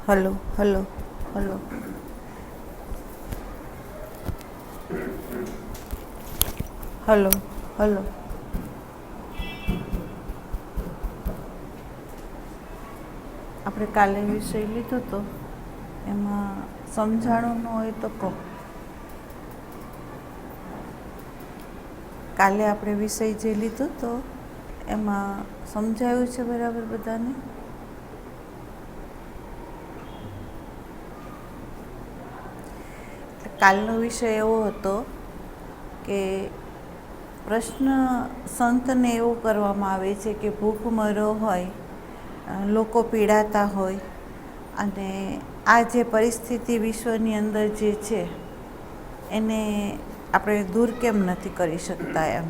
Hello hello hello hello hello. આપણે કાલે વિષય લીધો તો એમાં સમજાણું ન હોય તો કહો. કાલે આપણે વિષય જે લીધો તો એમાં સમજાયું છે બરાબર બધાને? કાલનો વિષય એવો હતો કે પ્રશ્ન સંતને એવું કરવામાં આવે છે કે ભૂખમરો હોય, લોકો પીડાતા હોય અને આ જે પરિસ્થિતિ વિશ્વની અંદર જે છે એને આપણે દૂર કેમ નથી કરી શકતા એમ,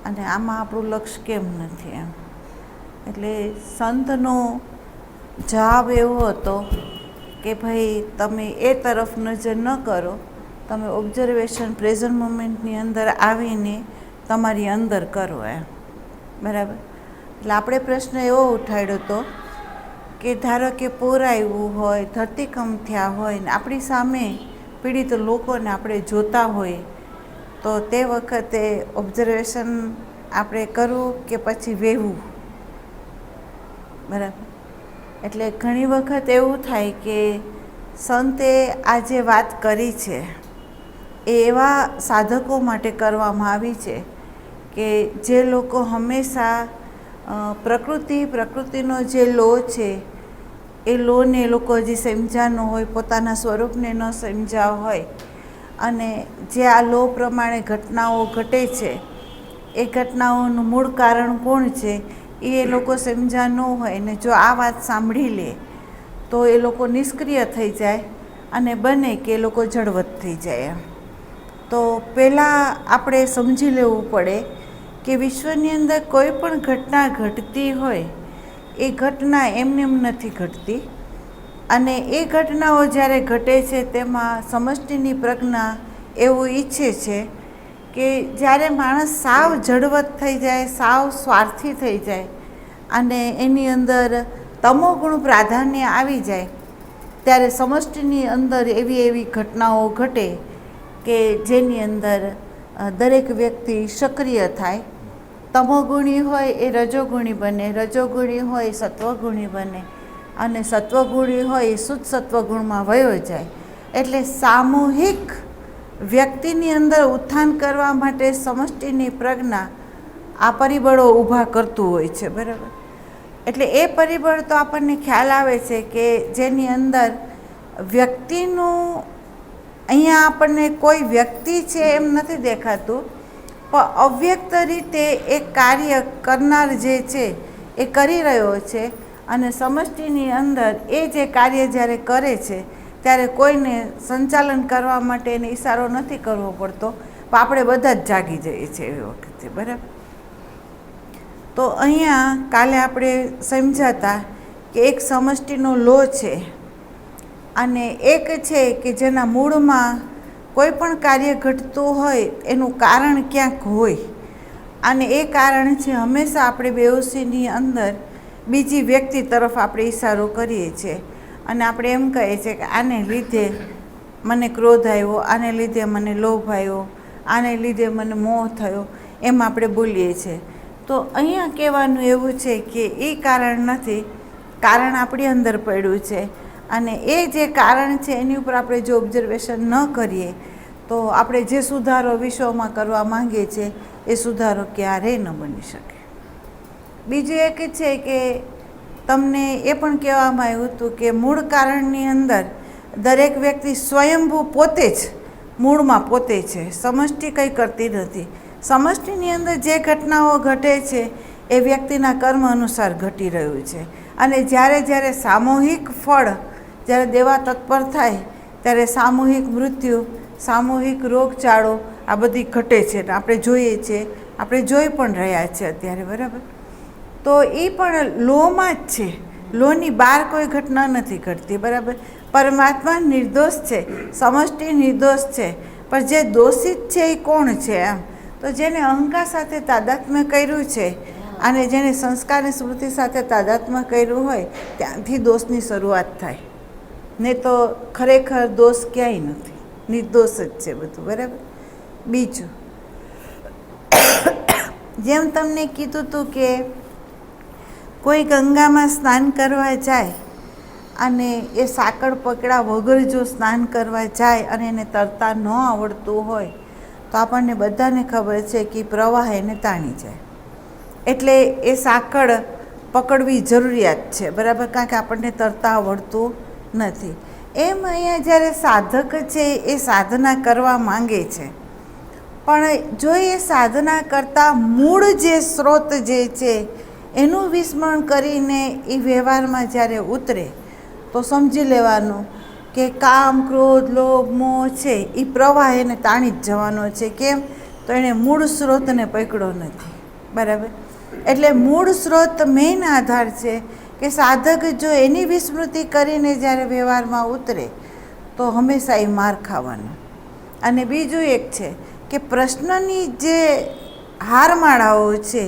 અને આમાં આપણું લક્ષ્ય કેમ નથી એમ. એટલે સંતનો જવાબ એવો હતો કે ભાઈ તમે એ તરફ નજર ન કરો, તમે ઓબ્ઝર્વેશન પ્રેઝન્ટ મોમેન્ટની અંદર આવીને તમારી અંદર કરો એમ, બરાબર. એટલે આપણે પ્રશ્ન એવો ઉઠાડ્યો હતો કે ધારો કે પૂર આવ્યું હોય, ધરતીકંપ થયા હોય ને આપણી સામે પીડિત લોકોને આપણે જોતા હોઈએ તો તે વખતે ઓબ્ઝર્વેશન આપણે કરવું કે પછી વહેવું, બરાબર. એટલે ઘણી વખત એવું થાય કે સંતે આ જે વાત કરી છે એ એવા સાધકો માટે કરવામાં આવી છે કે જે લોકો હંમેશા પ્રકૃતિનો જે લો છે એ લોને એ લોકો હજી સમજ્યા ન હોય, પોતાના સ્વરૂપને ન સમજ્યા હોય, અને જે આ લો પ્રમાણે ઘટનાઓ ઘટે છે એ ઘટનાઓનું મૂળ કારણ કોણ છે એ લોકો સમજ્યા ન હોય ને જો આ વાત સાંભળી લે તો એ લોકો નિષ્ક્રિય થઈ જાય અને બને કે એ લોકો જડવત થઈ જાય. તો પહેલાં આપણે સમજી લેવું પડે કે વિશ્વની અંદર કોઈ પણ ઘટના ઘટતી હોય એ ઘટના એમને એમ નથી ઘટતી, અને એ ઘટનાઓ જ્યારે ઘટે છે તેમાં સમષ્ટિની પ્રજ્ઞા એવું ઈચ્છે છે કે જ્યારે માણસ સાવ જડવત થઈ જાય, સાવ સ્વાર્થી થઈ જાય અને એની અંદર તમોગુણ પ્રાધાન્ય આવી જાય ત્યારે સમષ્ટિની અંદર એવી ઘટનાઓ ઘટે કે જેની અંદર દરેક વ્યક્તિ સક્રિય થાય. તમોગુણી હોય એ રજોગુણી બને, રજોગુણી હોય એ સત્વગુણી બને, અને સત્વગુણી હોય એ શુદ્ધ સત્વગુણમાં વયો જાય. એટલે સામૂહિક વ્યક્તિની અંદર ઉત્થાન કરવા માટે સમષ્ટિની પ્રજ્ઞા આ પરિબળો ઊભા કરતું હોય છે, બરાબર. એટલે એ પરિબળ તો આપણને ખ્યાલ આવે છે કે જેની અંદર વ્યક્તિનું, અહીંયા આપણને કોઈ વ્યક્તિ છે એમ નથી દેખાતું, પણ અવ્યક્ત રીતે એક કાર્ય કરનાર જે છે એ કરી રહ્યો છે, અને સમષ્ટિની અંદર એ જે કાર્ય જ્યારે કરે છે ત્યારે કોઈને સંચાલન કરવા માટે એને ઈશારો નથી કરવો પડતો, પણ આપણે બધા જ જાગી જઈએ છીએ એ વખતે, બરાબર. તો અહીંયા કાલે આપણે સમજાતા કે એક સમષ્ટિનો લો છે અને એક છે કે જેના મૂળમાં કોઈ પણ કાર્ય ઘટતું હોય એનું કારણ ક્યાંક હોય, અને એ કારણ છે હંમેશા આપણે બેહોશીની અંદર બીજી વ્યક્તિ તરફ આપણે ઈશારો કરીએ છીએ, અને આપણે એમ કહીએ છીએ કે આને લીધે મને ક્રોધ આવ્યો, આને લીધે મને લોભ આવ્યો, આને લીધે મને મોહ થયો, એમ આપણે બોલીએ છીએ. તો અહીંયા કહેવાનું એવું છે કે એ કારણ નથી, કારણ આપણી અંદર પડ્યું છે, અને એ જે કારણ છે એની ઉપર આપણે જો ઓબ્ઝર્વેશન ન કરીએ તો આપણે જે સુધારો વિશ્વમાં કરવા માંગીએ છીએ એ સુધારો ક્યારેય ન બની શકે. બીજું એક છે કે તમને એ પણ કહેવામાં આવ્યું હતું કે મૂળ કારણની અંદર દરેક વ્યક્તિ સ્વયંભૂ પોતે જ મૂળમાં પોતે છે, સમષ્ટિ કંઈ કરતી નથી. સમષ્ટિની અંદર જે ઘટનાઓ ઘટે છે એ વ્યક્તિના કર્મ અનુસાર ઘટી રહ્યું છે, અને જ્યારે સામૂહિક ફળ જ્યારે દેવા તત્પર થાય ત્યારે સામૂહિક મૃત્યુ, સામૂહિક રોગચાળો આ બધી ઘટે છે, આપણે જોઈએ છીએ, આપણે જોઈ પણ રહ્યા છીએ અત્યારે, બરાબર. તો એ પણ લોમાં જ છે, લોની બહાર કોઈ ઘટના નથી ઘટતી, બરાબર. પરમાત્મા નિર્દોષ છે, સમષ્ટિ નિર્દોષ છે, પણ જે દોષિત છે એ કોણ છે એમ, તો જેને અહંકાર સાથે તાદાત્મ્ય કર્યું છે અને જેને સંસ્કારની સ્મૃતિ સાથે તાદાત્મ્ય કર્યું હોય ત્યાંથી દોષની શરૂઆત થાય, ને તો ખરેખર દોષ ક્યાંય નથી, નિર્દોષ જ છે બધું, બરાબર. બીજું, જેમ તમને કીધું હતું કે કોઈ ગંગામાં સ્નાન કરવા જાય અને એ સાંકળ પકડા વગર જો સ્નાન કરવા જાય અને એને તરતા ન આવડતું હોય તો આપણને બધાને ખબર છે કે પ્રવાહ એને તાણી જાય. એટલે એ સાંકળ પકડવી જરૂરિયાત છે, બરાબર, કારણ કે આપણને તરતા આવડતું નથી. એમ અહીંયા જ્યારે સાધક છે એ સાધના કરવા માંગે છે, પણ જો એ સાધના કરતાં મૂળ જે સ્ત્રોત જે છે એનું વિસ્મરણ કરીને એ વ્યવહારમાં જ્યારે ઉતરે તો સમજી લેવાનું કે કામ, ક્રોધ, લોભ, મોહ છે એ પ્રવાહ એને તાણી જ જવાનો છે. કેમ? તો એણે મૂળ સ્ત્રોતને પકડ્યો નથી, બરાબર. એટલે મૂળ સ્ત્રોત મેઇન આધાર છે કે સાધક જો એની વિસ્મૃતિ કરીને જ્યારે વ્યવહારમાં ઉતરે તો હંમેશા એ માર ખાવાનો. અને બીજું એક છે કે પ્રશ્નની જે હારમાળાઓ છે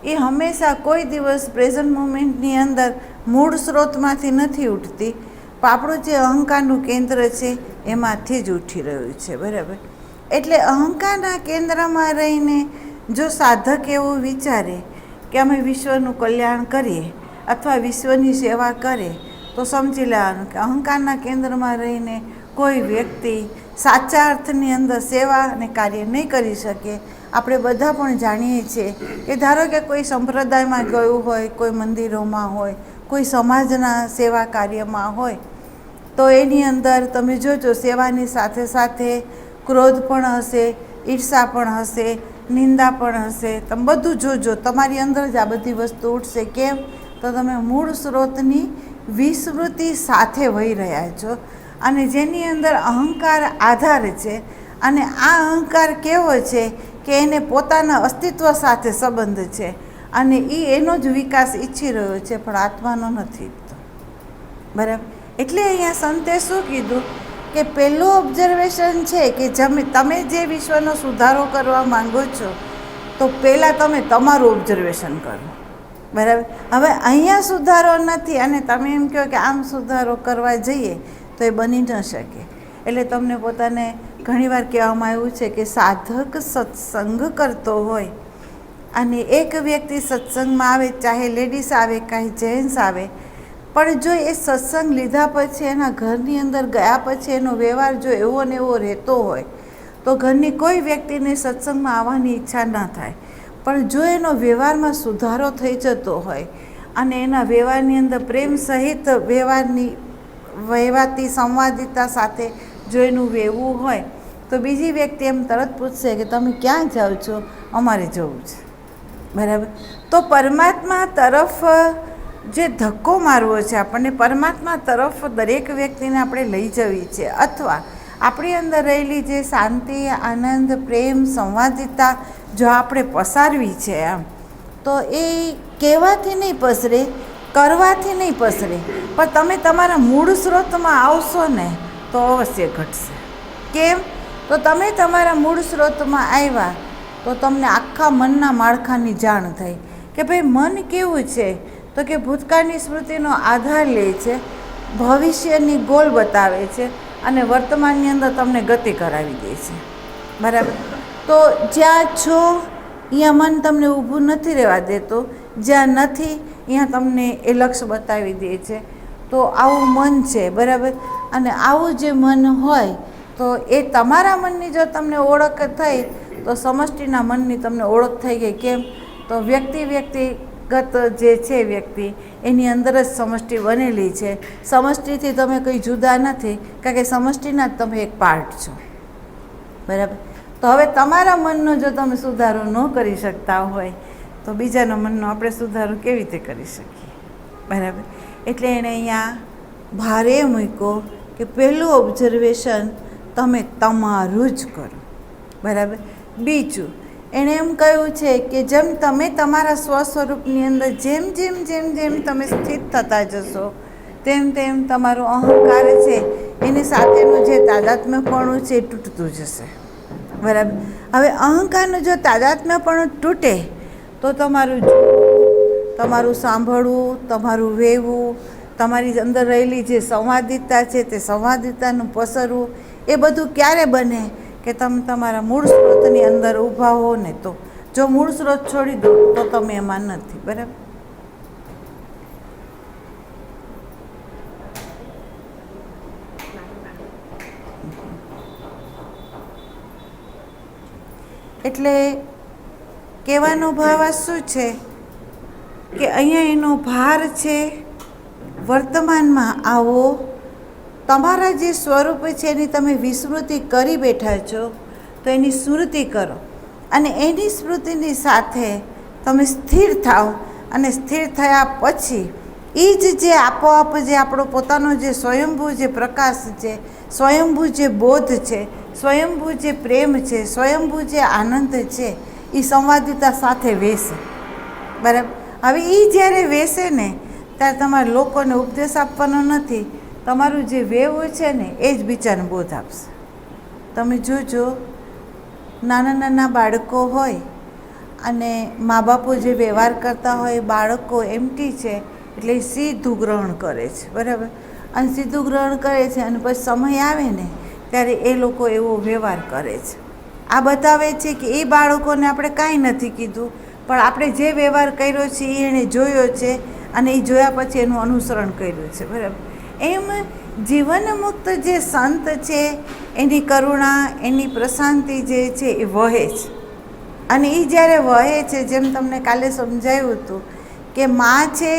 એ હંમેશા કોઈ દિવસ પ્રેઝન્ટ મોમેન્ટની અંદર મૂળ સ્ત્રોતમાંથી નથી ઉઠતી, પણ આપણું જે અહંકારનું કેન્દ્ર છે એમાંથી જ ઉઠી રહ્યું છે, બરાબર. એટલે અહંકારના કેન્દ્રમાં રહીને જો સાધક એવું વિચારે કે અમે વિશ્વનું કલ્યાણ કરીએ અથવા વિશ્વની સેવા કરે તો સમજી લેવાનું કે અહંકારના કેન્દ્રમાં રહીને કોઈ વ્યક્તિ સાચા અર્થની અંદર સેવા અને કાર્ય નહીં કરી શકે. આપણે બધા પણ જાણીએ છીએ કે ધારો કે કોઈ સંપ્રદાયમાં ગયું હોય, કોઈ મંદિરોમાં હોય, કોઈ સમાજના સેવા કાર્યમાં હોય તો એની અંદર તમે જોજો સેવાની સાથે સાથે ક્રોધ પણ હશે, ઈર્ષા પણ હશે, નિંદા પણ હશે. તમે બધું જોજો, તમારી અંદર જ આ બધી વસ્તુ ઉઠશે. કેમ? તો તમે મૂળ સ્ત્રોતની વિસ્મૃતિ સાથે વહી રહ્યા છો અને જેની અંદર અહંકાર આધાર છે. અને આ અહંકાર કેવો છે કે એને પોતાના અસ્તિત્વ સાથે સંબંધ છે અને એ એનો જ વિકાસ ઈચ્છી રહ્યો છે, પણ આત્માનો નથી ઈચ્છતો, બરાબર. એટલે અહીંયા સંતે શું કીધું કે પહેલું ઓબ્ઝર્વેશન છે કે તમે જે વિશ્વનો સુધારો કરવા માંગો છો તો પહેલાં તમે તમારું ઓબ્ઝર્વેશન કરો, બરાબર. હવે અહીંયા સુધારો નથી અને તમે એમ કહો કે આમ સુધારો કરવા જઈએ તો એ બની ન શકે. એટલે તમને પોતાને ઘણીવાર કહેવામાં આવ્યું છે કે સાધક સત્સંગ કરતો હોય અને એક વ્યક્તિ સત્સંગમાં આવે, ચાહે લેડીઝ આવે કાંઈ જેન્ટ્સ આવે, પણ જો એ સત્સંગ લીધા પછી એના ઘરની અંદર ગયા પછી એનો વ્યવહાર જો એવો ને એવો રહેતો હોય તો ઘરની કોઈ વ્યક્તિને સત્સંગમાં આવવાની ઈચ્છા ન થાય. પણ જો એનો વ્યવહારમાં સુધારો થઈ જતો હોય અને એના વ્યવહારની અંદર પ્રેમ સહિત વહેવાતી સંવાદિતા સાથે જો એનું વહેવું હોય તો બીજી વ્યક્તિ એમ તરત પૂછશે કે તમે ક્યાં જાઓ છો? અમારે જવું છે, બરાબર. તો પરમાત્મા તરફ જે ધક્કો મારવો છે આપણને, પરમાત્મા તરફ દરેક વ્યક્તિને આપણે લઈ જવી છે અથવા આપણી અંદર રહેલી જે શાંતિ, આનંદ, પ્રેમ, સંવાદિતા જો આપણે પસારવી છે આમ, તો એ કહેવાથી નહીં પસરે, કરવાથી નહીં પસરે, પણ તમે તમારા મૂળ સ્ત્રોતમાં આવશો ને તો અવશ્ય ઘટશે. કેમ? તો તમે તમારા મૂળ સ્ત્રોતમાં આવ્યા તો તમને આખા મનના માળખાની જાણ થઈ કે ભાઈ મન કેવું છે, તો કે ભૂતકાળની સ્મૃતિનો આધાર લે છે, ભવિષ્યની ગોલ બતાવે છે અને વર્તમાનની અંદર તમને ગતિ કરાવી દે છે, બરાબર. તો જ્યાં છો અહીંયા મન તમને ઊભું નથી રહેવા દેતો, જ્યાં નથી અહીંયા તમને એ લક્ષ્ય બતાવી દે છે. તો આવું મન છે, બરાબર. અને આવું જે મન હોય તો એ તમારા મનની જો તમને ઓળખ થઈ તો સમષ્ટિના મનની તમને ઓળખ થઈ ગઈ. કેમ? તો વ્યક્તિગત જે છે વ્યક્તિ એની અંદર જ સમષ્ટિ બનેલી છે. સમષ્ટિથી તમે કંઈ જુદા નથી, કારણ કે સમષ્ટિના જ તમે એક પાર્ટ છો, બરાબર. તો હવે તમારા મનનો જો તમે સુધારો ન કરી શકતા હોય તો બીજાના મનનો આપણે સુધારો કેવી રીતે કરી શકીએ, બરાબર. એટલે એણે અહીંયા ભારે મૂક્યો કે પહેલું ઓબ્ઝર્વેશન તમે તમારું જ કરો, બરાબર. બીજું એણે એમ કહ્યું છે કે જેમ તમે તમારા સ્વ સ્વરૂપની અંદર જેમ જેમ જેમ જેમ તમે સ્થિત થતા જશો તેમ તેમ તમારો અહંકાર છે એની સાથેનું જે તાદાત્મ્યપણું છે એ તૂટતું જશે, બરાબર. હવે અહંકારનું જો તાદાત્મ્યપણું તૂટે તો તમારું સાંભળવું, તમારું વહેવું, તમારી અંદર રહેલી જે સંવાદિતા છે તે સંવાદિતાનું પસરવું એ બધું ક્યારે બને કે તમે તમારા મૂળ સ્ત્રોતની અંદર ઊભા હો ને તો. જો મૂળ સ્ત્રોત છોડી દો તો તમે એમાં નથી. બરાબર. એટલે કહેવાનો ભાવ શું છે કે અહીંયા એનો ભાર છે વર્તમાનમાં આવો, તમારા જે સ્વરૂપ છે એની તમે વિસ્મૃતિ કરી બેઠા છો તો એની સ્મૃતિ કરો અને એની સ્મૃતિની સાથે તમે સ્થિર થાઓ અને સ્થિર થયા પછી એ જ જે આપોઆપ જે આપણો પોતાનો જે સ્વયંભૂ જે પ્રકાશ છે, સ્વયંભૂ જે બોધ છે, સ્વયંભૂ જે પ્રેમ છે, સ્વયંભૂ જે આનંદ છે એ સંવાદિતા સાથે વેસે. બરાબર. હવે એ જ્યારે વેસે ને ત્યારે તમારે લોકોને ઉપદેશ આપવાનો નથી, તમારું જે વેવું છે ને એ જ બીજાને બોધ આપશે. તમે જોજો નાના નાના બાળકો હોય અને મા બાપો જે વ્યવહાર કરતા હોય, બાળકો એમટી છે એટલે એ સીધું ગ્રહણ કરે છે. બરાબર. અને સીધું ગ્રહણ કરે છે અને પછી સમય આવે ને ત્યારે એ લોકો એવો વ્યવહાર કરે છે. આ બતાવે છે કે એ બાળકોને આપણે કાંઈ નથી કીધું, પણ આપણે જે વ્યવહાર કર્યો છે એ એણે જોયો છે અને એ જોયા પછી એનું અનુસરણ કર્યું છે. બરાબર. એમ જીવન મુક્ત જે સંત છે એની કરુણા, એની પ્રશાંતિ જે છે એ વહે છે. અને એ જ્યારે વહે છે, જેમ તમને કાલે સમજાવ્યું હતું કે મા છે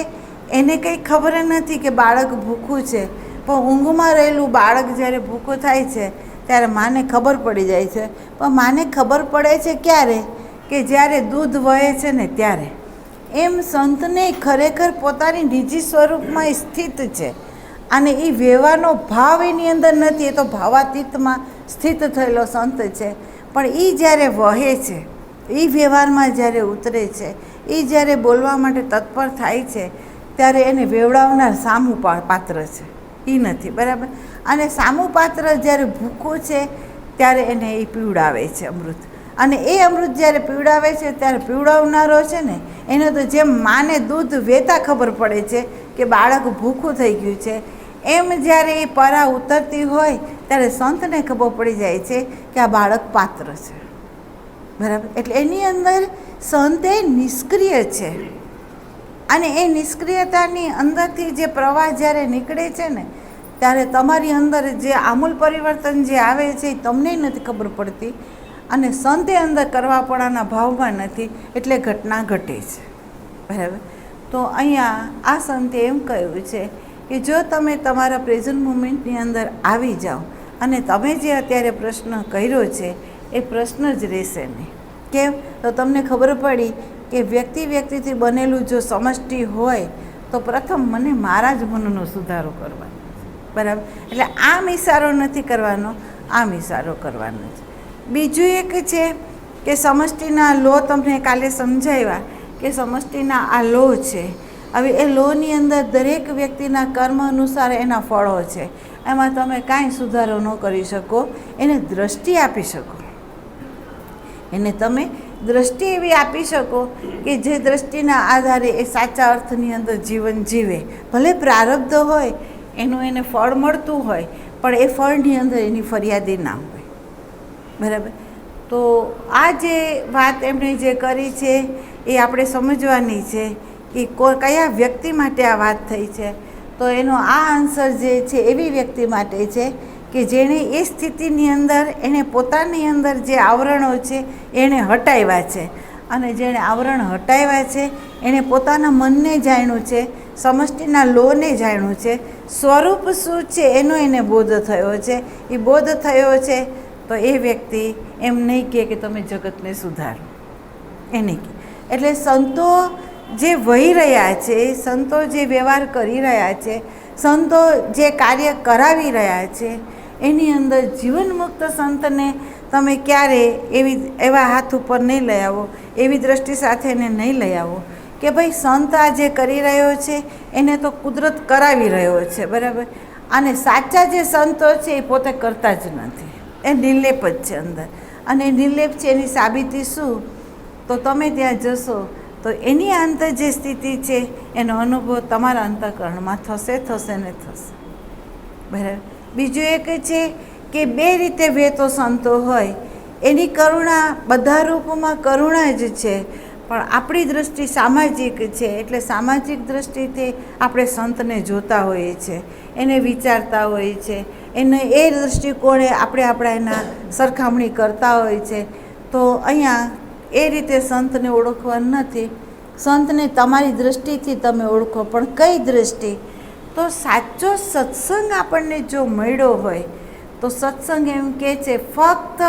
એને કંઈ ખબર નથી કે બાળક ભૂખું છે, પણ ઊંઘમાં રહેલું બાળક જ્યારે ભૂખું થાય છે ત્યારે માને ખબર પડી જાય છે. પણ માને ખબર પડે છે ક્યારે? કે જ્યારે દૂધ વહે છે ને ત્યારે. એમ સંતને ખરેખર પોતાની નિજી સ્વરૂપમાં સ્થિત છે અને એ વ્યવહારનો ભાવ એની અંદર નથી, એ તો ભાવાતીતમાં સ્થિત થયેલો સંત છે. પણ એ જ્યારે વહે છે, એ વ્યવહારમાં જ્યારે ઉતરે છે, એ જ્યારે બોલવા માટે તત્પર થાય છે ત્યારે એને વેવડાવનાર સામું પાત્ર છે, એ નથી. બરાબર. અને સામું પાત્ર જ્યારે ભૂખું છે ત્યારે એને એ પીવડાવે છે અમૃત. અને એ અમૃત જ્યારે પીવડાવે છે ત્યારે પીવડાવનારો છે ને એને તો જેમ માને દૂધ વેતા ખબર પડે છે કે બાળક ભૂખું થઈ ગયું છે, એમ જ્યારે એ પરા ઉતરતી હોય ત્યારે સંતને ખબર પડી જાય છે કે આ બાળક પાત્ર છે. બરાબર. એટલે એની અંદર સંત એ નિષ્ક્રિય છે અને એ નિષ્ક્રિયતાની અંદરથી જે પ્રવાહ જ્યારે નીકળે છે ને ત્યારે તમારી અંદર જે આમૂલ પરિવર્તન જે આવે છે એ તમને નથી ખબર પડતી અને સંતે અંદર કરવાપણાના ભાવમાં નથી, એટલે ઘટના ઘટે છે. બરાબર. તો અહીંયા આ સંતે એમ કહ્યું છે કે જો તમે તમારા પ્રેઝન્ટ મુમેન્ટની અંદર આવી જાઓ અને તમે જે અત્યારે પ્રશ્ન કર્યો છે એ પ્રશ્ન જ રહેશે નહીં. કેમ? તો તમને ખબર પડી કે વ્યક્તિથી બનેલું જો સમષ્ટિ હોય તો પ્રથમ મને મારા જ મનનો સુધારો કરવાનો. બરાબર. એટલે આમ ઇશારો નથી કરવાનો, આમ ઇશારો કરવાનો છે. બીજું એક છે કે સમષ્ટિના લો તમને કાલે સમજાવ્યા કે સમષ્ટિના આ લો છે. હવે એ લોની અંદર દરેક વ્યક્તિના કર્મ અનુસાર એના ફળો છે. એમાં તમે કાંઈ સુધારો ન કરી શકો, એને દ્રષ્ટિ આપી શકો. એને તમે દ્રષ્ટિ એવી આપી શકો કે જે દ્રષ્ટિના આધારે એ સાચા અર્થની અંદર જીવન જીવે. ભલે પ્રારબ્ધ હોય, એનું એને ફળ મળતું હોય, પણ એ ફળની અંદર એની ફરિયાદી ના હોય. બરાબર. તો આ જે વાત એમણે જે કરી છે એ આપણે સમજવાની છે કે કયા વ્યક્તિ માટે આ વાત થઈ છે. તો એનો આ આન્સર જે છે એવી વ્યક્તિ માટે છે કે જેણે એ સ્થિતિની અંદર એણે પોતાની અંદર જે આવરણો છે એણે હટાવ્યા છે અને જેણે આવરણ હટાવ્યા છે એણે પોતાના મનને જાણ્યું છે, સમષ્ટિના લોને જાણ્યું છે, સ્વરૂપ શું છે એનો એને બોધ થયો છે. એ બોધ થયો છે તો એ વ્યક્તિ એમ નહીં કહે કે તમે જગતને સુધારો, એ નહીં કહે. એટલે સંતો જે વહી રહ્યા છે, સંતો જે વ્યવહાર કરી રહ્યા છે, સંતો જે કાર્ય કરાવી રહ્યા છે એની અંદર જીવન મુક્ત સંતને તમે ક્યારે એવા હાથ ઉપર નહીં લઈ આવો, એવી દ્રષ્ટિ સાથે એને નહીં લઈ આવો કે ભાઈ સંત આ જે કરી રહ્યો છે એને તો કુદરત કરાવી રહ્યો છે. બરાબર. અને સાચા જે સંતો છે એ પોતે કરતા જ નથી, એ નિર્લેપ જ છે અંદર. અને નિર્લેપ છે એની સાબિતી શું? તો તમે ત્યાં જશો તો એની અંતર જે સ્થિતિ છે એનો અનુભવ તમારા અંતઃકરણમાં થશે ને થશે. બરાબર. બીજું એક છે કે બે રીતે વહેતો સંતો હોય, એની કરુણા બધા રૂપોમાં કરુણા જ છે, પણ આપણી દૃષ્ટિ સામાજિક છે, એટલે સામાજિક દૃષ્ટિથી આપણે સંતને જોતા હોઈએ છીએ, એને વિચારતા હોઈએ છીએ, એને એ દૃષ્ટિકોણે આપણે આપણા એના સરખામણી કરતા હોઈએ છીએ. તો અહીંયા એ રીતે સંતને ઓળખવાનું નથી. સંતને તમારી દૃષ્ટિથી તમે ઓળખો, પણ કઈ દૃષ્ટિ? તો સાચો સત્સંગ આપણને જો મળ્યો હોય તો સત્સંગ એમ કહે છે ફક્ત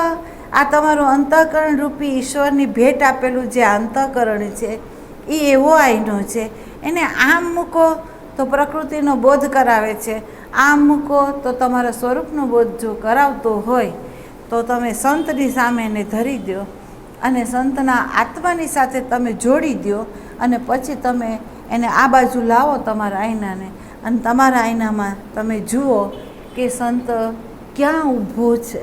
આ તમારું અંતઃકરણ રૂપી ઈશ્વરની ભેટ આપેલું જે અંતઃકરણ છે એ એવો આઈનો છે, એને આમ મૂકો તો પ્રકૃતિનો બોધ કરાવે છે, આમ મૂકો તો તમારા સ્વરૂપનો બોધ જો કરાવતો હોય તો તમે સંતની સામે એને ધરી દો અને સંતના આત્માની સાથે તમે જોડી દો અને પછી તમે એને આ બાજુ લાવો તમારા આઈનાને, અને તમારા આઈનામાં તમે જુઓ કે સંત ક્યાં ઊભો છે,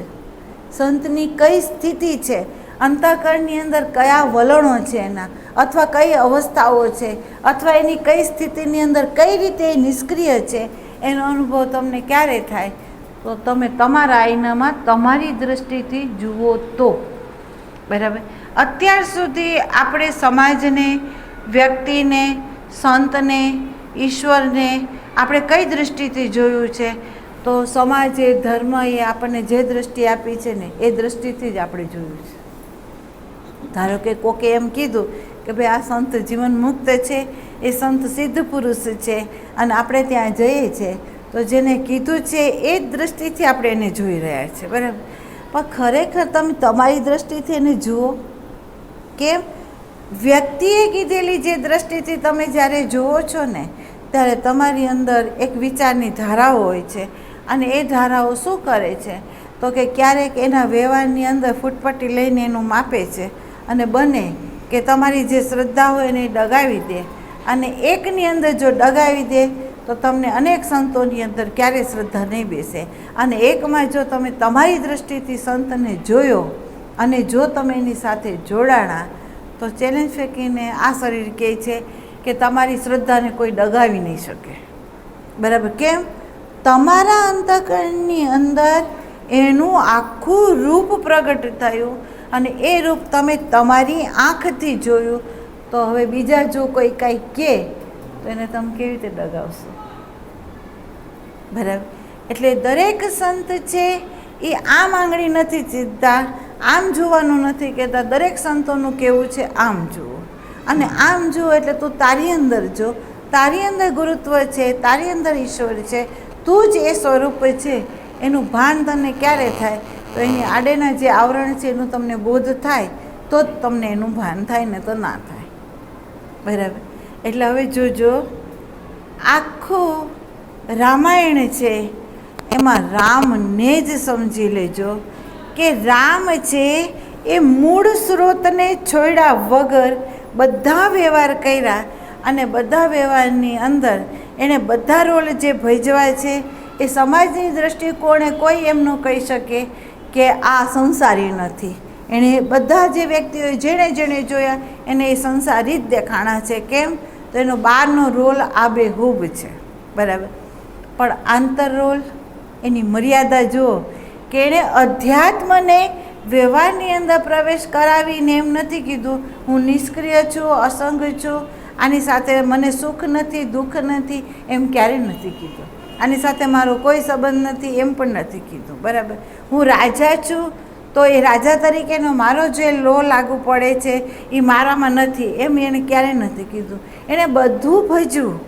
સંતની કઈ સ્થિતિ છે, અંતઃકરણની અંદર કયા વલણો છે એના, અથવા કઈ અવસ્થાઓ છે, અથવા એની કઈ સ્થિતિની અંદર કઈ રીતે એ નિષ્ક્રિય છે, એનો અનુભવ તમને ક્યારે થાય? તો તમે તમારા આઈનામાં તમારી દૃષ્ટિથી જુઓ તો. બરાબર. અત્યાર સુધી આપણે સમાજને, વ્યક્તિને, સંતને, ઈશ્વરને આપણે કઈ દૃષ્ટિથી જોયું છે? તો સમાજે, ધર્મએ આપણને જે દૃષ્ટિ આપી છે ને એ દૃષ્ટિથી જ આપણે જોયું છે. ધારો કે કોકે એમ કીધું કે ભાઈ આ સંત જીવન મુક્ત છે, એ સંત સિદ્ધ પુરુષ છે અને આપણે ત્યાં જઈએ છીએ, તો જેને કીધું છે એ જ દૃષ્ટિથી આપણે એને જોઈ રહ્યા છીએ. બરાબર. પણ ખરેખર તમે તમારી દૃષ્ટિથી એને જુઓ. કેમ? વ્યક્તિએ કીધેલી જે દૃષ્ટિથી તમે જ્યારે જુઓ છો ને ત્યારે તમારી અંદર એક વિચારની ધારાઓ હોય છે, અને એ ધારાઓ શું કરે છે તો કે ક્યારેક એના વ્યવહારની અંદર ફૂટપટ્ટી લઈને એનું માપે છે, અને બને કે તમારી જે શ્રદ્ધા હોય એને ડગાવી દે, અને એકની અંદર જો ડગાવી દે તો તમને અનેક સંતોની અંદર ક્યારેય શ્રદ્ધા નહીં બેસે. અને એકમાં જો તમે તમારી દૃષ્ટિથી સંતને જોયો અને જો તમે એની સાથે જોડાણા તો ચેલેન્જ ફેંકીને આ શરીર કહે છે કે તમારી શ્રદ્ધાને કોઈ ડગાવી નહીં શકે. બરાબર. કેમ? તમારા અંતઃકરણની અંદર એનું આખું રૂપ પ્રગટ થયું અને એ રૂપ તમે તમારી આંખથી જોયું. તો હવે બીજા જો કોઈ કાંઈ કહે તો એને તમે કેવી રીતે ડગાવશો? બરાબર. એટલે દરેક સંત છે એ આમ આંગળી નથી ચીંધતા, આમ જોવાનું નથી કહેતા. દરેક સંતોનું કહેવું છે આમ જુઓ, અને આમ જુઓ એટલે તું તારી અંદર જો, તારી અંદર ગુરુત્વ છે, તારી અંદર ઈશ્વર છે, તું જ એ સ્વરૂપ છે. એનું ભાન તને ક્યારે થાય? તો એની આડેના જે આવરણ છે એનું તમને બોધ થાય તો જ તમને એનું ભાન થાય, ને તો ના થાય. બરાબર. એટલે હવે જોજો, આખું રામાયણ છે એમાં રામને જ સમજી લેજો કે રામ છે એ મૂળ સ્ત્રોતને છોડ્યા વગર બધા વ્યવહાર કર્યા, અને બધા વ્યવહારની અંદર એણે બધા રોલ જે ભજવાય છે એ સમાજની દૃષ્ટિકોણે કોઈ એમ ન કહી શકે કે આ સંસારી નથી. એણે બધા જે વ્યક્તિઓ જેણે જેણે જોયા એને એ સંસારી જ દેખાણા છે. કેમ? તો એનો બહારનો રોલ આબેહૂબ છે. બરાબર. પણ આંતર રોલ, એની મર્યાદા જુઓ કે એણે અધ્યાત્મને વ્યવહારની અંદર પ્રવેશ કરાવીને એમ નથી કીધું હું નિષ્ક્રિય છું, અસંગ છું, આની સાથે મને સુખ નથી, દુઃખ નથી, એમ ક્યારેય નથી કીધું. આની સાથે મારો કોઈ સંબંધ નથી, એમ પણ નથી કીધું. બરાબર. હું રાજા છું તો એ રાજા તરીકેનો મારો જે લો લાગુ પડે છે એ મારામાં નથી, એમ એણે ક્યારેય નથી કીધું. એણે બધું ભજ્યું.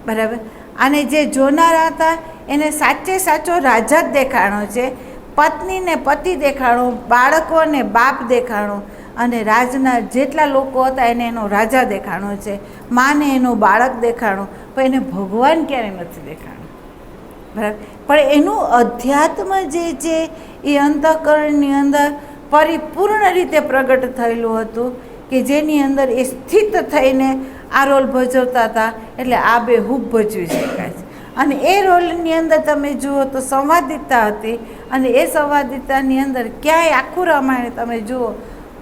બરાબર. અને જે જોનારા હતા એને સાચે સાચો રાજા જ દેખાણો છે, પત્નીને પતિ દેખાણો, બાળકોને બાપ દેખાણો, અને રાજના જેટલા લોકો હતા એને એનો રાજા દેખાણો છે, માને એનો બાળક દેખાણો, પણ એને ભગવાન ક્યારેય નથી દેખાણો. બરાબર. પણ એનું અધ્યાત્મ જે છે એ અંતઃકરણની અંદર પરિપૂર્ણ રીતે પ્રગટ થયેલું હતું કે જેની અંદર એ સ્થિત થઈને આ રોલ ભજવતા હતા. એટલે આ બે હૂબ ભજવી શકાય છે. અને એ રોલની અંદર તમે જુઓ તો સંવાદિતા હતી, અને એ સંવાદિતાની અંદર ક્યાંય આખું રામાયણ તમે જુઓ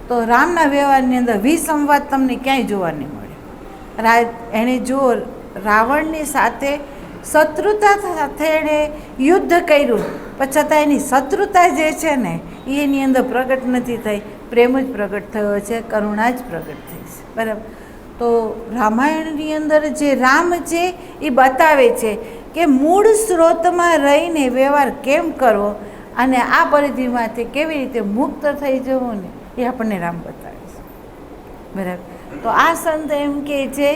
તો રામના વ્યવહારની અંદર વિસંવાદ તમને ક્યાંય જોવા નહીં મળે. એણે જો રાવણની સાથે શત્રુતા સાથે એણે યુદ્ધ કર્યું, પણ છતાં એની શત્રુતા જે છે ને એની અંદર પ્રગટ નથી થઈ, પ્રેમ જ પ્રગટ થયો છે, કરુણા જ પ્રગટ થઈ છે. બરાબર. તો રામાયણની અંદર જે રામ છે એ બતાવે છે કે મૂળ સ્ત્રોતમાં રહીને વ્યવહાર કેમ કરવો અને આ પરિધિમાંથી કેવી રીતે મુક્ત થઈ જવું ને એ આપણને રામ બતાવે છે. બરાબર. તો આ સંત એમ કહે છે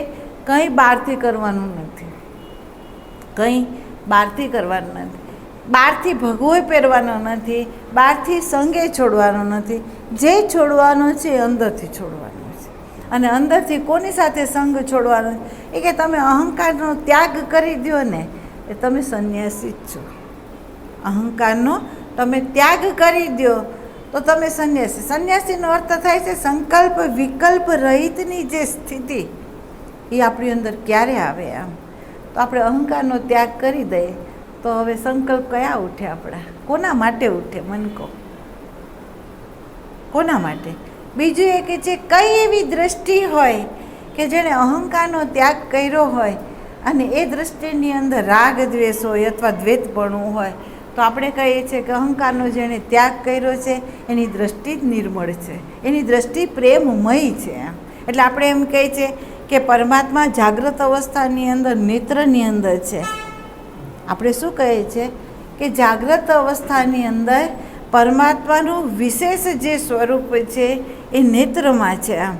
કંઈ બહારથી કરવાનું નથી, કંઈ બહારથી કરવાનું નથી, બહારથી ભગવો પહેરવાનો નથી, બહારથી સંગે છોડવાનો નથી, જે છોડવાનો છે એ અંદરથી છોડવાનો છે. અને અંદરથી કોની સાથે સંગ છોડવાનો એ કે તમે અહંકારનો ત્યાગ કરી દો ને એ તમે સંન્યાસી જ છો. અહંકારનો તમે ત્યાગ કરી દો તો તમે સંન્યાસી. સંન્યાસીનો અર્થ થાય છે સંકલ્પ વિકલ્પ રહિતની જે સ્થિતિ એ આપણી અંદર ક્યારે આવે. આમ તો આપણે અહંકારનો ત્યાગ કરી દઈએ તો હવે સંકલ્પ કયા ઉઠે આપણા? કોના માટે ઉઠે? મન કહો, કોના માટે? બીજું એ કે છે કઈ એવી દ્રષ્ટિ હોય કે જેણે અહંકારનો ત્યાગ કર્યો હોય અને એ દ્રષ્ટિની અંદર રાગ દ્વેષ હોય અથવા દ્વૈતપણું હોય તો આપણે કહીએ છીએ કે અહંકારનો જેણે ત્યાગ કર્યો છે એની દ્રષ્ટિ જ નિર્મળ છે, એની દ્રષ્ટિ પ્રેમમય છે. એટલે આપણે એમ કહીએ છીએ કે પરમાત્મા જાગ્રત અવસ્થાની અંદર નેત્રની અંદર છે. આપણે શું કહીએ છીએ કે જાગ્રત અવસ્થાની અંદર પરમાત્માનું વિશેષ જે સ્વરૂપ છે એ નેત્રમાં છે. આમ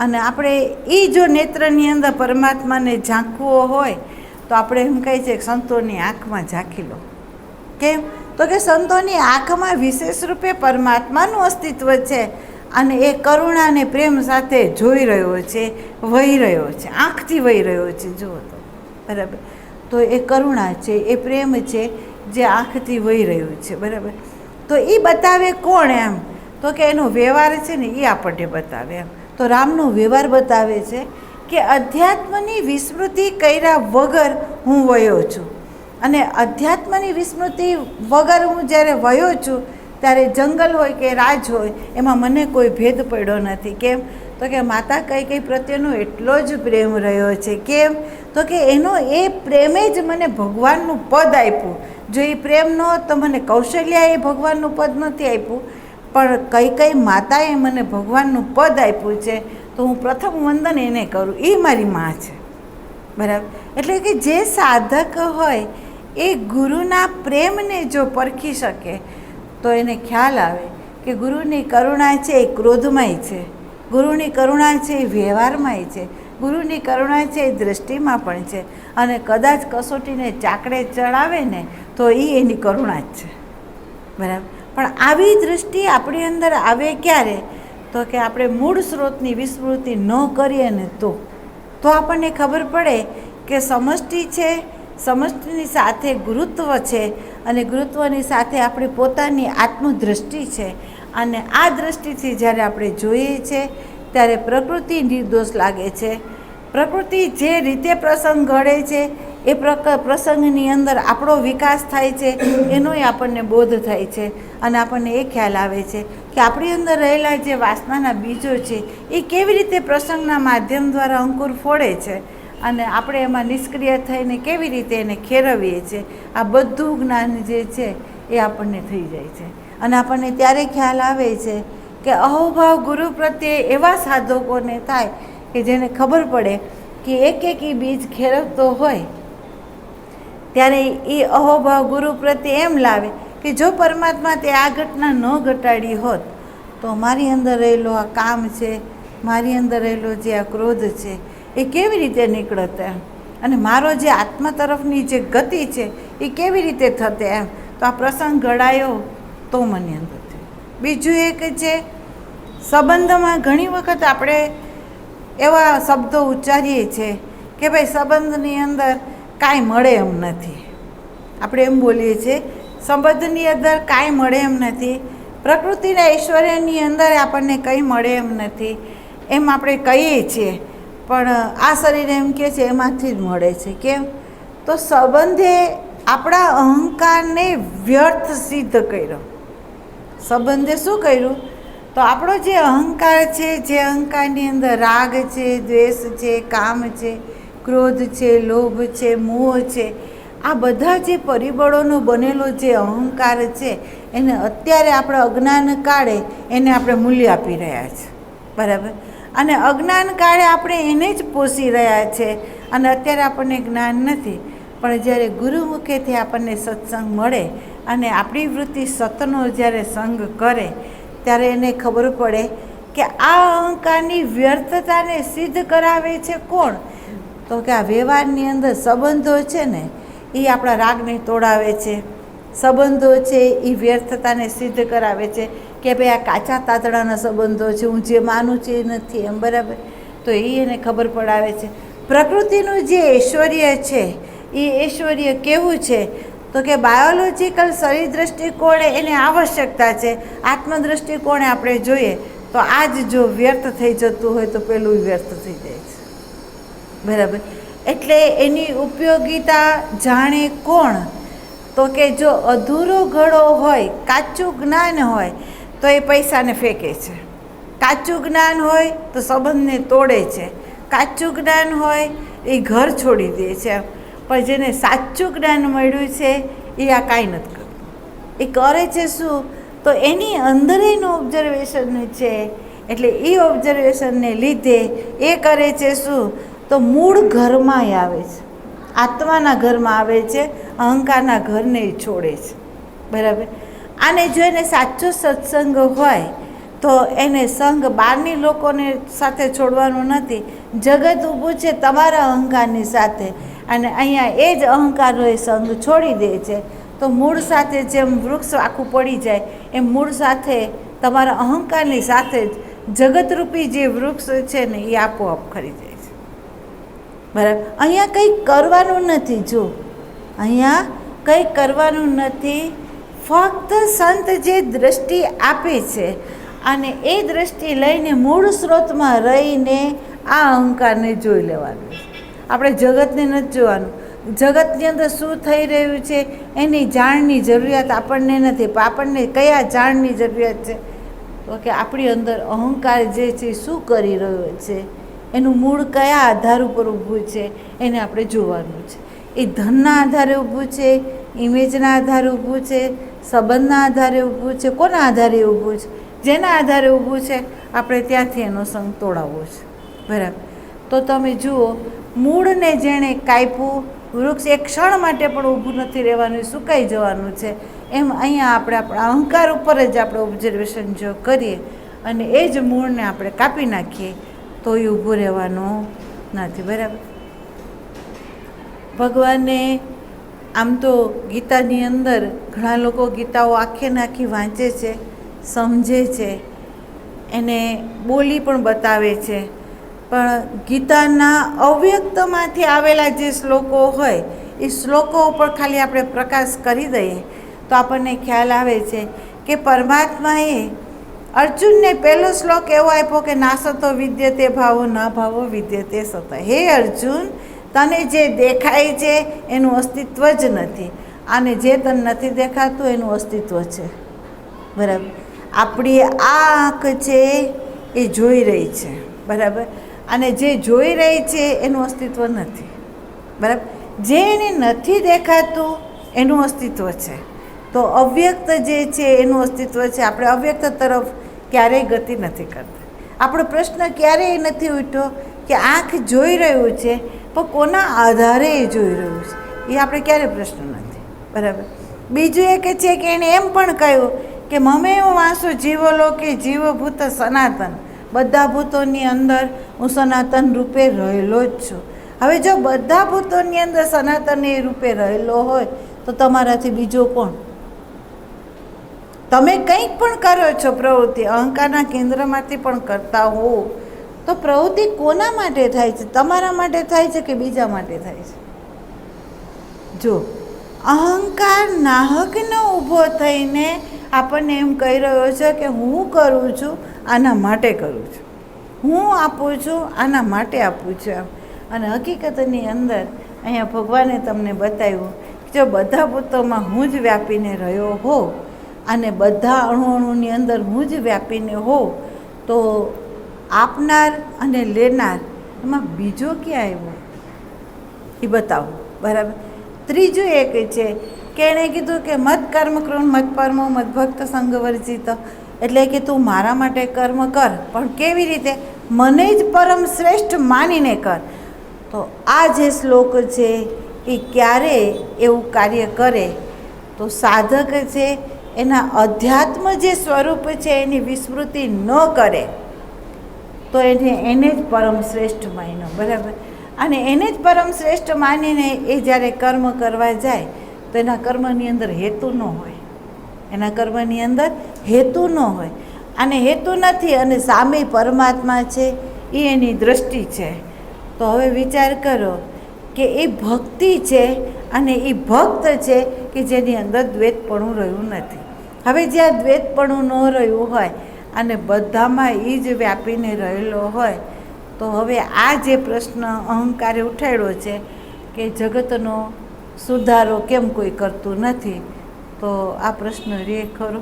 અને આપણે એ જો નેત્રની અંદર પરમાત્માને ઝાંકવો હોય તો આપણે એમ કહીએ છીએ કે સંતોની આંખમાં ઝાંકી લો. કેમ? તો કે સંતોની આંખમાં વિશેષ રૂપે પરમાત્માનું અસ્તિત્વ છે અને એ કરુણા અને પ્રેમ સાથે જોઈ રહ્યો છે, વહી રહ્યો છે, આંખથી વહી રહ્યો છે. જુઓ તો બરાબર. તો એ કરુણા છે, એ પ્રેમ છે જે આંખથી વહી રહ્યું છે. બરાબર. તો એ બતાવે કોણ? એમ તો કે એનો વ્યવહાર છે ને એ આપણને બતાવે. એમ તો રામનો વ્યવહાર બતાવે છે કે અધ્યાત્મની વિસ્મૃતિ કર્યા વગર હું વયો છું અને અધ્યાત્મની વિસ્મૃતિ વગર હું જ્યારે વયો છું ત્યારે જંગલ હોય કે રાજ હોય એમાં મને કોઈ ભેદ પડ્યો નથી. કેમ? તો કે માતા કૈકેયી પ્રત્યેનો એટલો જ પ્રેમ રહ્યો છે. કેમ? તો કે એનો એ પ્રેમે જ મને ભગવાનનું પદ આપ્યું. જો એ પ્રેમ ન હોત તો મને કૌશલ્યાએ ભગવાનનું પદ નથી આપ્યું, પણ કૈકેયી માતાએ મને ભગવાનનું પદ આપ્યું છે તો હું પ્રથમ વંદન એને કરું. એ મારી મા છે. બરાબર. એટલે કે જે સાધક હોય એ ગુરુના પ્રેમને જો પરખી શકે તો એને ખ્યાલ આવે કે ગુરુની કરુણા છે એ ક્રોધમાંય છે, ગુરુની કરુણા છે એ વ્યવહારમાંય છે, ગુરુની કરુણા છે એ દૃષ્ટિમાં પણ છે અને કદાચ કસોટીને ચાકડે ચડાવે ને તો એ એની કરુણા જ છે. બરાબર. પણ આવી દૃષ્ટિ આપણી અંદર આવે ક્યારે? તો કે આપણે મૂળ સ્ત્રોતની વિસ્મૃતિ ન કરીએ ને તો આપણને ખબર પડે કે સમષ્ટિ છે, સમષ્ટિની સાથે ગુરુત્વ છે અને ગુરુત્વની સાથે આપણી પોતાની આત્મદૃષ્ટિ છે. અને આ દૃષ્ટિથી જ્યારે આપણે જોઈએ છીએ ત્યારે પ્રકૃતિ નિર્દોષ લાગે છે. પ્રકૃતિ જે રીતે પ્રસંગ ઘડે છે એ પ્રસંગની અંદર આપણો વિકાસ થાય છે એનોય આપણને બોધ થાય છે અને આપણને એ ખ્યાલ આવે છે કે આપણી અંદર રહેલા જે વાસનાના બીજો છે એ કેવી રીતે પ્રસંગના માધ્યમ દ્વારા અંકુર ફોડે છે અને આપણે એમાં નિષ્ક્રિય થઈને કેવી રીતે એને ખેરવીએ છીએ. આ બધું જ્ઞાન જે છે એ આપણને થઈ જાય છે અને આપણને ત્યારે ખ્યાલ આવે છે કે અહોભાવ ગુરુ પ્રત્યે એવા સાધકોને થાય કે જેને ખબર પડે કે એક એક બીજ ખેરવતો હોય ત્યારે એ અહોભાવ ગુરુ પ્રત્યે એમ લાવે કે જો પરમાત્મા તે આ ઘટના ન ઘટાડી હોત તો મારી અંદર રહેલો આ કામ છે, મારી અંદર રહેલો જે આ ક્રોધ છે એ કેવી રીતે નીકળત એમ અને મારો જે આત્મા તરફની જે ગતિ છે એ કેવી રીતે થતે એમ. તો આ પ્રસંગ ઘડાયો તો મને અંદર થયું. બીજું એક છે સંબંધમાં ઘણી વખત આપણે એવા શબ્દો ઉચ્ચારીએ છીએ કે ભાઈ સંબંધની અંદર કાંઈ મળે એમ નથી. આપણે એમ બોલીએ છીએ સંબંધની અંદર કાંઈ મળે એમ નથી, પ્રકૃતિના ઐશ્વર્યની અંદર આપણને કંઈ મળે એમ નથી એમ આપણે કહીએ છીએ. પણ આ શરીર એમ કહે છે એમાંથી જ મળે છે. કેમ? તો સંબંધે આપણા અહંકારને વ્યર્થ સિદ્ધ કર્યો. સંબંધે શું કર્યું? તો તો આપણો જે અહંકાર છે, જે અહંકારની અંદર રાગ છે, દ્વેષ છે, કામ છે, ક્રોધ છે, લોભ છે, મોહ છે, આ બધા જે પરિબળોનો બનેલો જે અહંકાર છે એને અત્યારે આપણે અજ્ઞાન કાળે એને આપણે મૂલ્ય આપી રહ્યા છીએ, બરાબર. અને અજ્ઞાન કાળે આપણે એને જ પોષી રહ્યા છે અને અત્યારે આપણને જ્ઞાન નથી. પણ જ્યારે ગુરુમુખેથી આપણને સત્સંગ મળે અને આપણી વૃત્તિ સતનો જ્યારે સંગ કરે ત્યારે એને ખબર પડે કે આ અહંકારની વ્યર્થતાને સિદ્ધ કરાવે છે કોણ? તો કે આ વ્યવહારની અંદર સંબંધો છે ને એ આપણા રાગને તોડાવે છે, સંબંધો છે એ વ્યર્થતાને સિદ્ધ કરાવે છે કે ભાઈ આ કાચા તાતડાના સંબંધો છે, હું જે માનું છું એ નથી એમ, બરાબર. તો એ એને ખબર પડાવે છે. પ્રકૃતિનું જે ઐશ્વર્ય છે એ ઐશ્વર્ય કેવું છે? તો કે બાયોલોજીકલ શરીર દૃષ્ટિકોણે એની આવશ્યકતા છે, આત્મદૃષ્ટિકોણે આપણે જોઈએ તો આ જ જો વ્યર્થ થઈ જતું હોય તો પેલું વ્યર્થ થઈ જાય છે, બરાબર. એટલે એની ઉપયોગિતા જાણે કોણ? તો કે જો અધૂરો ઘડો હોય, કાચું જ્ઞાન હોય તો એ પૈસાને ફેંકે છે, કાચું જ્ઞાન હોય તો સંબંધને તોડે છે, કાચું જ્ઞાન હોય એ ઘર છોડી દે છે. પણ જેને સાચું જ્ઞાન મળ્યું છે એ આ કાંઈ નથી કરતું. એ કરે છે શું? તો એની અંદર એનું ઓબ્ઝર્વેશન છે, એટલે એ ઓબ્ઝર્વેશનને લીધે એ કરે છે શું? તો મૂળ ઘરમાં આવે છે, આત્માના ઘરમાં આવે છે, અહંકારના ઘરને છોડે છે, બરાબર. આને જો એને સાચો સત્સંગ હોય તો એને સંગ બહારની લોકોને સાથે છોડવાનું નથી. જગત ઊભું છે તમારા અહંકારની સાથે અને અહીંયા એ જ અહંકારનો એ સંગ છોડી દે છે. તો મૂળ સાથે જેમ વૃક્ષ આખું પડી જાય એમ મૂળ સાથે તમારા અહંકારની સાથે જ જગતરૂપી જે વૃક્ષ છે ને એ આપોઆપ ખરી જાય છે, બરાબર. અહીંયા કંઈ કરવાનું નથી. જો અહીંયા કંઈ કરવાનું નથી, ફક્ત સંત જે દૃષ્ટિ આપે છે અને એ દૃષ્ટિ લઈને મૂળ સ્ત્રોતમાં રહીને આ અહંકારને જોઈ લેવાનું. આપણે જગતને નથી જોવાનું. જગતની અંદર શું થઈ રહ્યું છે એની જાણની જરૂરિયાત આપણને નથી. પણ આપણને કયા જાણની જરૂરિયાત છે? તો કે આપણી અંદર અહંકાર જે છે શું કરી રહ્યો છે, એનું મૂળ કયા આધાર ઉપર ઊભું છે એને આપણે જોવાનું છે. એ ધનના આધારે ઊભું છે, ઇમેજના આધારે ઊભું છે, સંબંધના આધારે ઊભું છે, કોના આધારે ઊભું છે? જેના આધારે ઊભું છે આપણે ત્યાંથી એનો સંગ તોડાવવો છે, બરાબર. તો તમે જુઓ, મૂળને જેણે કાપ્યું, વૃક્ષ એક ક્ષણ માટે પણ ઊભું નથી રહેવાનું, સુકાઈ જવાનું છે. એમ અહીંયા આપણે આપણા અહંકાર ઉપર જ આપણે ઓબ્ઝર્વેશન જો કરીએ અને એ જ મૂળને આપણે કાપી નાખીએ તો એ ઊભું રહેવાનું નથી, બરાબર. ભગવાને આમ તો ગીતાની અંદર ઘણા લોકો ગીતાઓ આખે ને આખી વાંચે છે, સમજે છે, એને બોલી પણ બતાવે છે. પણ ગીતાના અવ્યક્તમાંથી આવેલા જે શ્લોકો હોય એ શ્લોકો ઉપર ખાલી આપણે પ્રકાશ કરી દઈએ તો આપણને ખ્યાલ આવે છે કે પરમાત્માએ અર્જુનને પહેલો શ્લોક એવો આપ્યો કે નાસતો વિદ્યતે ભાવો ના ભાવો વિદ્યતે સત. હે અર્જુન, તને જે દેખાય છે એનું અસ્તિત્વ જ નથી અને જે તને નથી દેખાતું એનું અસ્તિત્વ છે, બરાબર. આપણી આ આંખ છે એ જોઈ રહી છે, બરાબર, અને જે જોઈ રહી છે એનું અસ્તિત્વ નથી, બરાબર. જે એને નથી દેખાતું એનું અસ્તિત્વ છે. તો અવ્યક્ત જે છે એનું અસ્તિત્વ છે. આપણે અવ્યક્ત તરફ ક્યારેય ગતિ નથી કરતા. આપણો પ્રશ્ન ક્યારેય નથી ઉઠ્યો કે આંખ જોઈ રહ્યું છે પણ કોના આધારે એ જોઈ રહ્યું છે, એ આપણે ક્યારેય પ્રશ્ન નથી, બરાબર. બીજું એક છે કે એણે એમ પણ કહ્યું કે મમેવ વાંસો જીવોલો કે જીવભૂત સનાતન, બધા ભૂતોની અંદર હું સનાતન રૂપે રહેલો જ છું. હવે જો બધા ભૂતોની અંદર સનાતન એ રૂપે રહેલો હોય તો તમારાથી બીજો કોણ? તમે કંઈક પણ કરો છો પ્રવૃત્તિ, અહંકારના કેન્દ્રમાંથી પણ કરતા હો તો પ્રવૃત્તિ કોના માટે થાય છે? તમારા માટે થાય છે કે બીજા માટે થાય છે? જો અહંકાર નાહકનો ઊભો થઈને આપણને એમ કહી રહ્યો છે કે હું કરું છું આના માટે કરું છું, હું આપું છું આના માટે આપું છું એમ. અને હકીકતની અંદર અહીંયા ભગવાને તમને બતાવ્યું કે જો બધા ભૂતોમાં હું જ વ્યાપીને રહ્યો હોઉં અને બધા અણુની અંદર હું જ વ્યાપીને હોઉં, તો આપનાર અને લેનાર એમાં બીજો ક્યાં આવ્યો એ બતાવો. બરાબર. ત્રીજું એક છે કે એણે કીધું કે મત કર્મ કૃણ મત પરમો મત ભક્ત સંગ વર્જિત, એટલે કે તું મારા માટે કર્મ કર, પણ કેવી રીતે? મને જ પરમ શ્રેષ્ઠ માનીને કર. તો આ જે શ્લોક છે એ ક્યારે એવું કાર્ય કરે તો સાધક છે એના અધ્યાત્મ જે સ્વરૂપ છે એની વિસ્મૃતિ ન કરે તો એને જ પરમ શ્રેષ્ઠ માન્યો. બરાબર. અને એને જ પરમ શ્રેષ્ઠ માનીને એ જ્યારે કર્મ કરવા જાય તો એના કર્મની અંદર હેતુ ન હોય, એના કર્મની અંદર હેતુ ન હોય, અને હેતુ નથી, અને સામે પરમાત્મા છે એ એની દૃષ્ટિ છે. તો હવે વિચાર કરો કે એ ભક્તિ છે અને એ ભક્ત છે કે જેની અંદર દ્વૈતપણું રહ્યું નથી. હવે જ્યાં દ્વૈતપણું ન રહ્યું હોય અને બધામાં એ જ વ્યાપીને રહેલો હોય, તો હવે આ જે પ્રશ્ન અહંકારે ઉઠાડ્યો છે કે જગતનો સુધારો કેમ કોઈ કરતું નથી, તો આ પ્રશ્ન રે ખરો?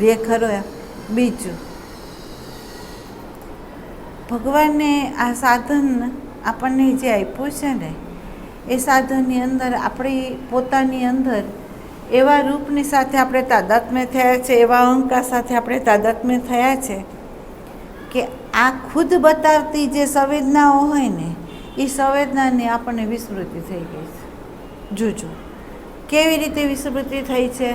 રે ખરો? બીજું, ભગવાને આ સાધન આપણને જે આપ્યું છે ને, એ સાધનની અંદર આપણી પોતાની અંદર એવા રૂપની સાથે આપણે તાદાત્મ્ય થયા છે, એવા અહંકાર સાથે આપણે તાદાત્મ્ય થયા છે કે આ ખુદ બતાવતી જે સંવેદનાઓ હોય ને, એ સંવેદનાની આપણને વિસ્મૃતિ થઈ ગઈ છે. જોજો કેવી રીતે વિસ્મૃતિ થઈ છે.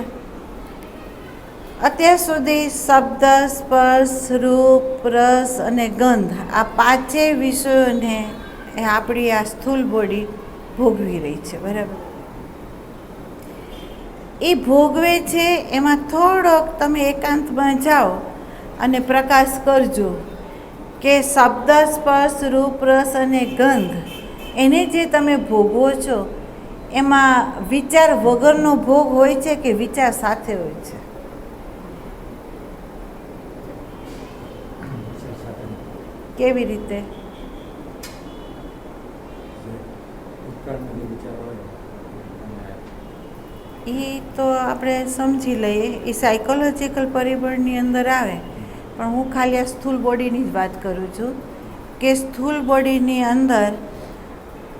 અત્યાર સુધી શબ્દ, સ્પર્શ, રૂપ, રસ અને ગંધ આ પાંચેય વિષયોને આપણી આ સ્થૂળ બોડી ભોગવી રહી છે. બરાબર. એ ભોગવે છે એમાં થોડોક તમે એકાંતમાં જાઓ અને પ્રકાશ કરજો કે શબ્દ, સ્પર્શ, રૂપ, રસ અને ગંધ એને જે તમે ભોગવો છો એમાં વિચાર વગરનો ભોગ હોય છે કે વિચાર સાથે હોય છે? કેવી રીતે? એ તો આપણે સમજી લઈએ, એ સાયકોલોજીકલ પરિબળની અંદર આવે, પણ હું ખાલી આ સ્થૂળ બોડીની જ વાત કરું છું કે સ્થૂળ બોડીની અંદર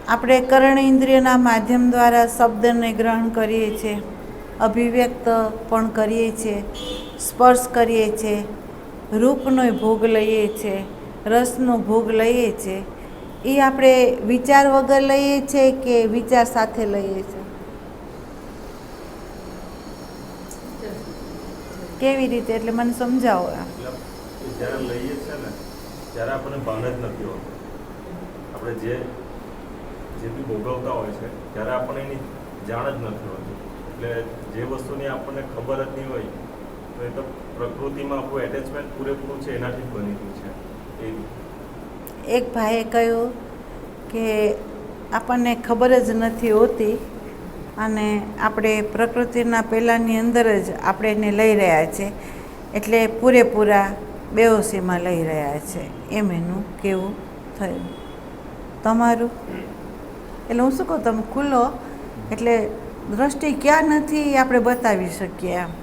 આપણે કર્ણ ઇન્દ્રિયના માધ્યમ દ્વારા શબ્દને ગ્રહણ કરીએ છીએ, અભિવ્યક્ત પણ કરીએ છીએ, સ્પર્શ કરીએ છીએ, રૂપનો ભોગ લઈએ છીએ, રસનો ભોગ લઈએ છીએ. એ આપણે વિચાર વગર લઈએ છીએ કે વિચાર સાથે લઈએ છીએ? કેવી રીતે? એટલે મને સમજાવો. જ્યારે લઈએ છીએ ને ત્યારે આપણને ભાન જ નથી હોતું. આપણે જે બી ભોગવતા હોય છે ત્યારે આપણને એની જાણ જ નથી હોતી. એટલે જે વસ્તુની આપણને ખબર જ નહીં હોય તો એ તો પ્રકૃતિમાં આપણું એટેચમેન્ટ પૂરેપૂરું છે એનાથી જ બની ગયું છે. એક ભાઈએ કહ્યું કે આપણને ખબર જ નથી હોતી અને આપણે પ્રકૃતિના પહેલાંની અંદર જ આપણે એને લઈ રહ્યા છે, એટલે પૂરેપૂરા બેહોશીમાં લઈ રહ્યા છે, એમ એનું કહેવું થયું. તમારું? એટલે હું શું કહું, તમે ખુલ્લો એટલે દ્રષ્ટિ ક્યાં નથી એ આપણે બતાવી શકીએ એમ.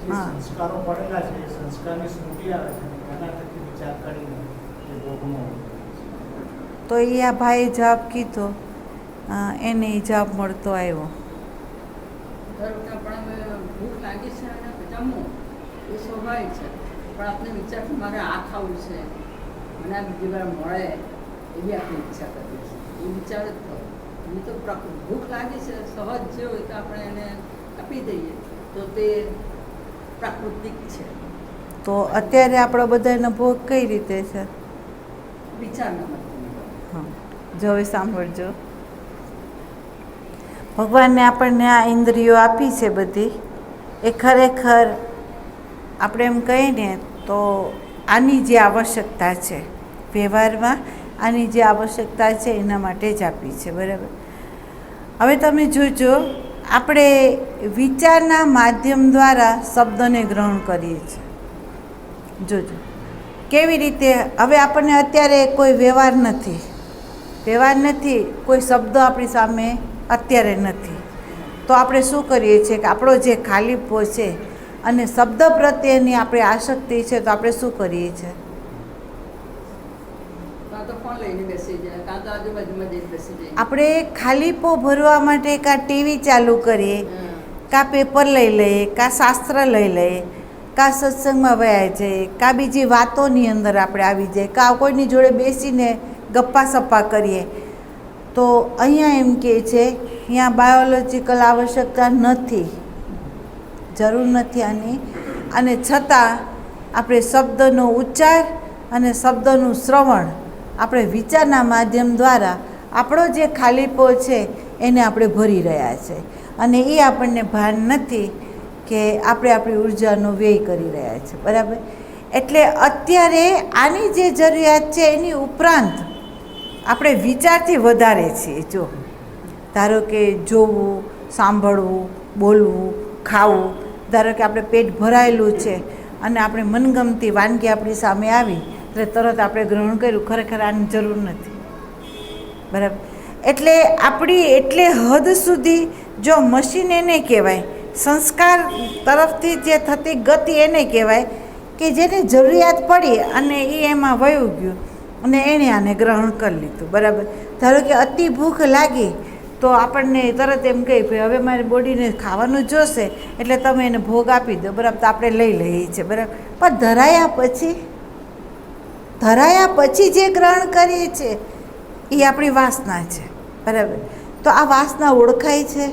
હા, સંસ્કારો પડેલા છે, સંસ્કારની સ્મૃતિ આવે છે, એના થકી વિચાર કરીને એ ભોગનો. તો એ આ ભાઈએ જવાબ કીધો, એને જવાબ મળતો આવ્યો. ભૂખ લાગી છે અને જમવું એ સ્વાભાવિક છે, પણ આપણે વિચાર મારે આ ખાવું છે, મને આ બીજી વાર મળે એવી આપણે ઈચ્છા કરીએ છીએ. એ વિચાર જ થયો. એની તો ભૂખ લાગી છે, સહજ જે હોય તો આપણે એને આપી દઈએ તો તે પ્રાકૃતિક છે. તો અત્યારે આપણો બધાનો ભોગ કઈ રીતે છે? વિચારના મતલબ. હા, જો હવે સાંભળજો. ભગવાનને આપણને આ ઇન્દ્રિયો આપી છે બધી, એ ખરેખર આપણે એમ કહીએ ને તો આની જે આવશ્યકતા છે વ્યવહારમાં, આની જે આવશ્યકતા છે એના માટે જ આપી છે. બરાબર. હવે તમે જોજો, આપણે વિચારના માધ્યમ દ્વારા શબ્દને ગ્રહણ કરીએ છીએ. જોજો કેવી રીતે. હવે આપણને અત્યારે કોઈ વ્યવહાર નથી, કોઈ શબ્દ આપણી સામે અત્યારે નથી, તો આપણે શું કરીએ છીએ કે આપણો જે ખાલીપો છે અને શબ્દ પ્રત્યેની આપણી આસક્તિ છે તો આપણે શું કરીએ છીએ? કાં તો ફોન લઈને બેસી જાય, કાં તો આજુબાજુમાં જઈને બેસી જાય. આપણે ખાલીપો ભરવા માટે કાં ટીવી ચાલુ કરીએ, કાં પેપર લઈ લઈએ, કાં શાસ્ત્ર લઈ લઈએ, કાં સત્સંગમાં વયા જઈએ, કાં બીજી વાતોની અંદર આપણે આવી જઈએ, કાં કોઈની જોડે બેસીને ગપ્પા સપ્પા કરીએ. તો અહીંયા એમ કહે છે અહીંયા બાયોલોજિકલ આવશ્યકતા નથી, જરૂર નથી આની, અને છતાં આપણે શબ્દનો ઉચ્ચાર અને શબ્દનું શ્રવણ આપણે વિચારના માધ્યમ દ્વારા આપણો જે ખાલીપો છે એને આપણે ભરી રહ્યા છે, અને એ આપણને ભાન નથી કે આપણે આપણી ઉર્જાનો વ્યય કરી રહ્યા છે. બરાબર? એટલે અત્યારે આની જે જરૂરિયાત છે એની ઉપરાંત આપણે વિચારથી વધારે છીએ. જો ધારો કે જોવું, સાંભળવું, બોલવું, ખાવું, ધારો કે આપણે પેટ ભરાયેલું છે અને આપણે મનગમતી વાનગી આપણી સામે આવી એટલે તરત આપણે ગ્રહણ કર્યું, ખરેખર આની જરૂર નથી. બરાબર? એટલે આપણી એટલે હદ સુધી જો મશીન એને કહેવાય, સંસ્કાર તરફથી જે થતી ગતિ એને કહેવાય કે જેને જરૂરિયાત પડી અને એ એમાં વયું ગયું અને એણે આને ગ્રહણ કરી લીધું. બરાબર? ધારો કે અતિ ભૂખ લાગી તો આપણને તરત એમ કહે ભાઈ હવે મારી બોડીને ખાવાનું જોશે એટલે તમે એને ભોગ આપી દો. બરાબર? તો આપણે લઈ લઈએ છીએ. બરાબર? પણ ધરાયા પછી જે ગ્રહણ કરીએ છીએ એ આપણી વાસના છે. બરાબર? તો આ વાસના ઓળખાય છે,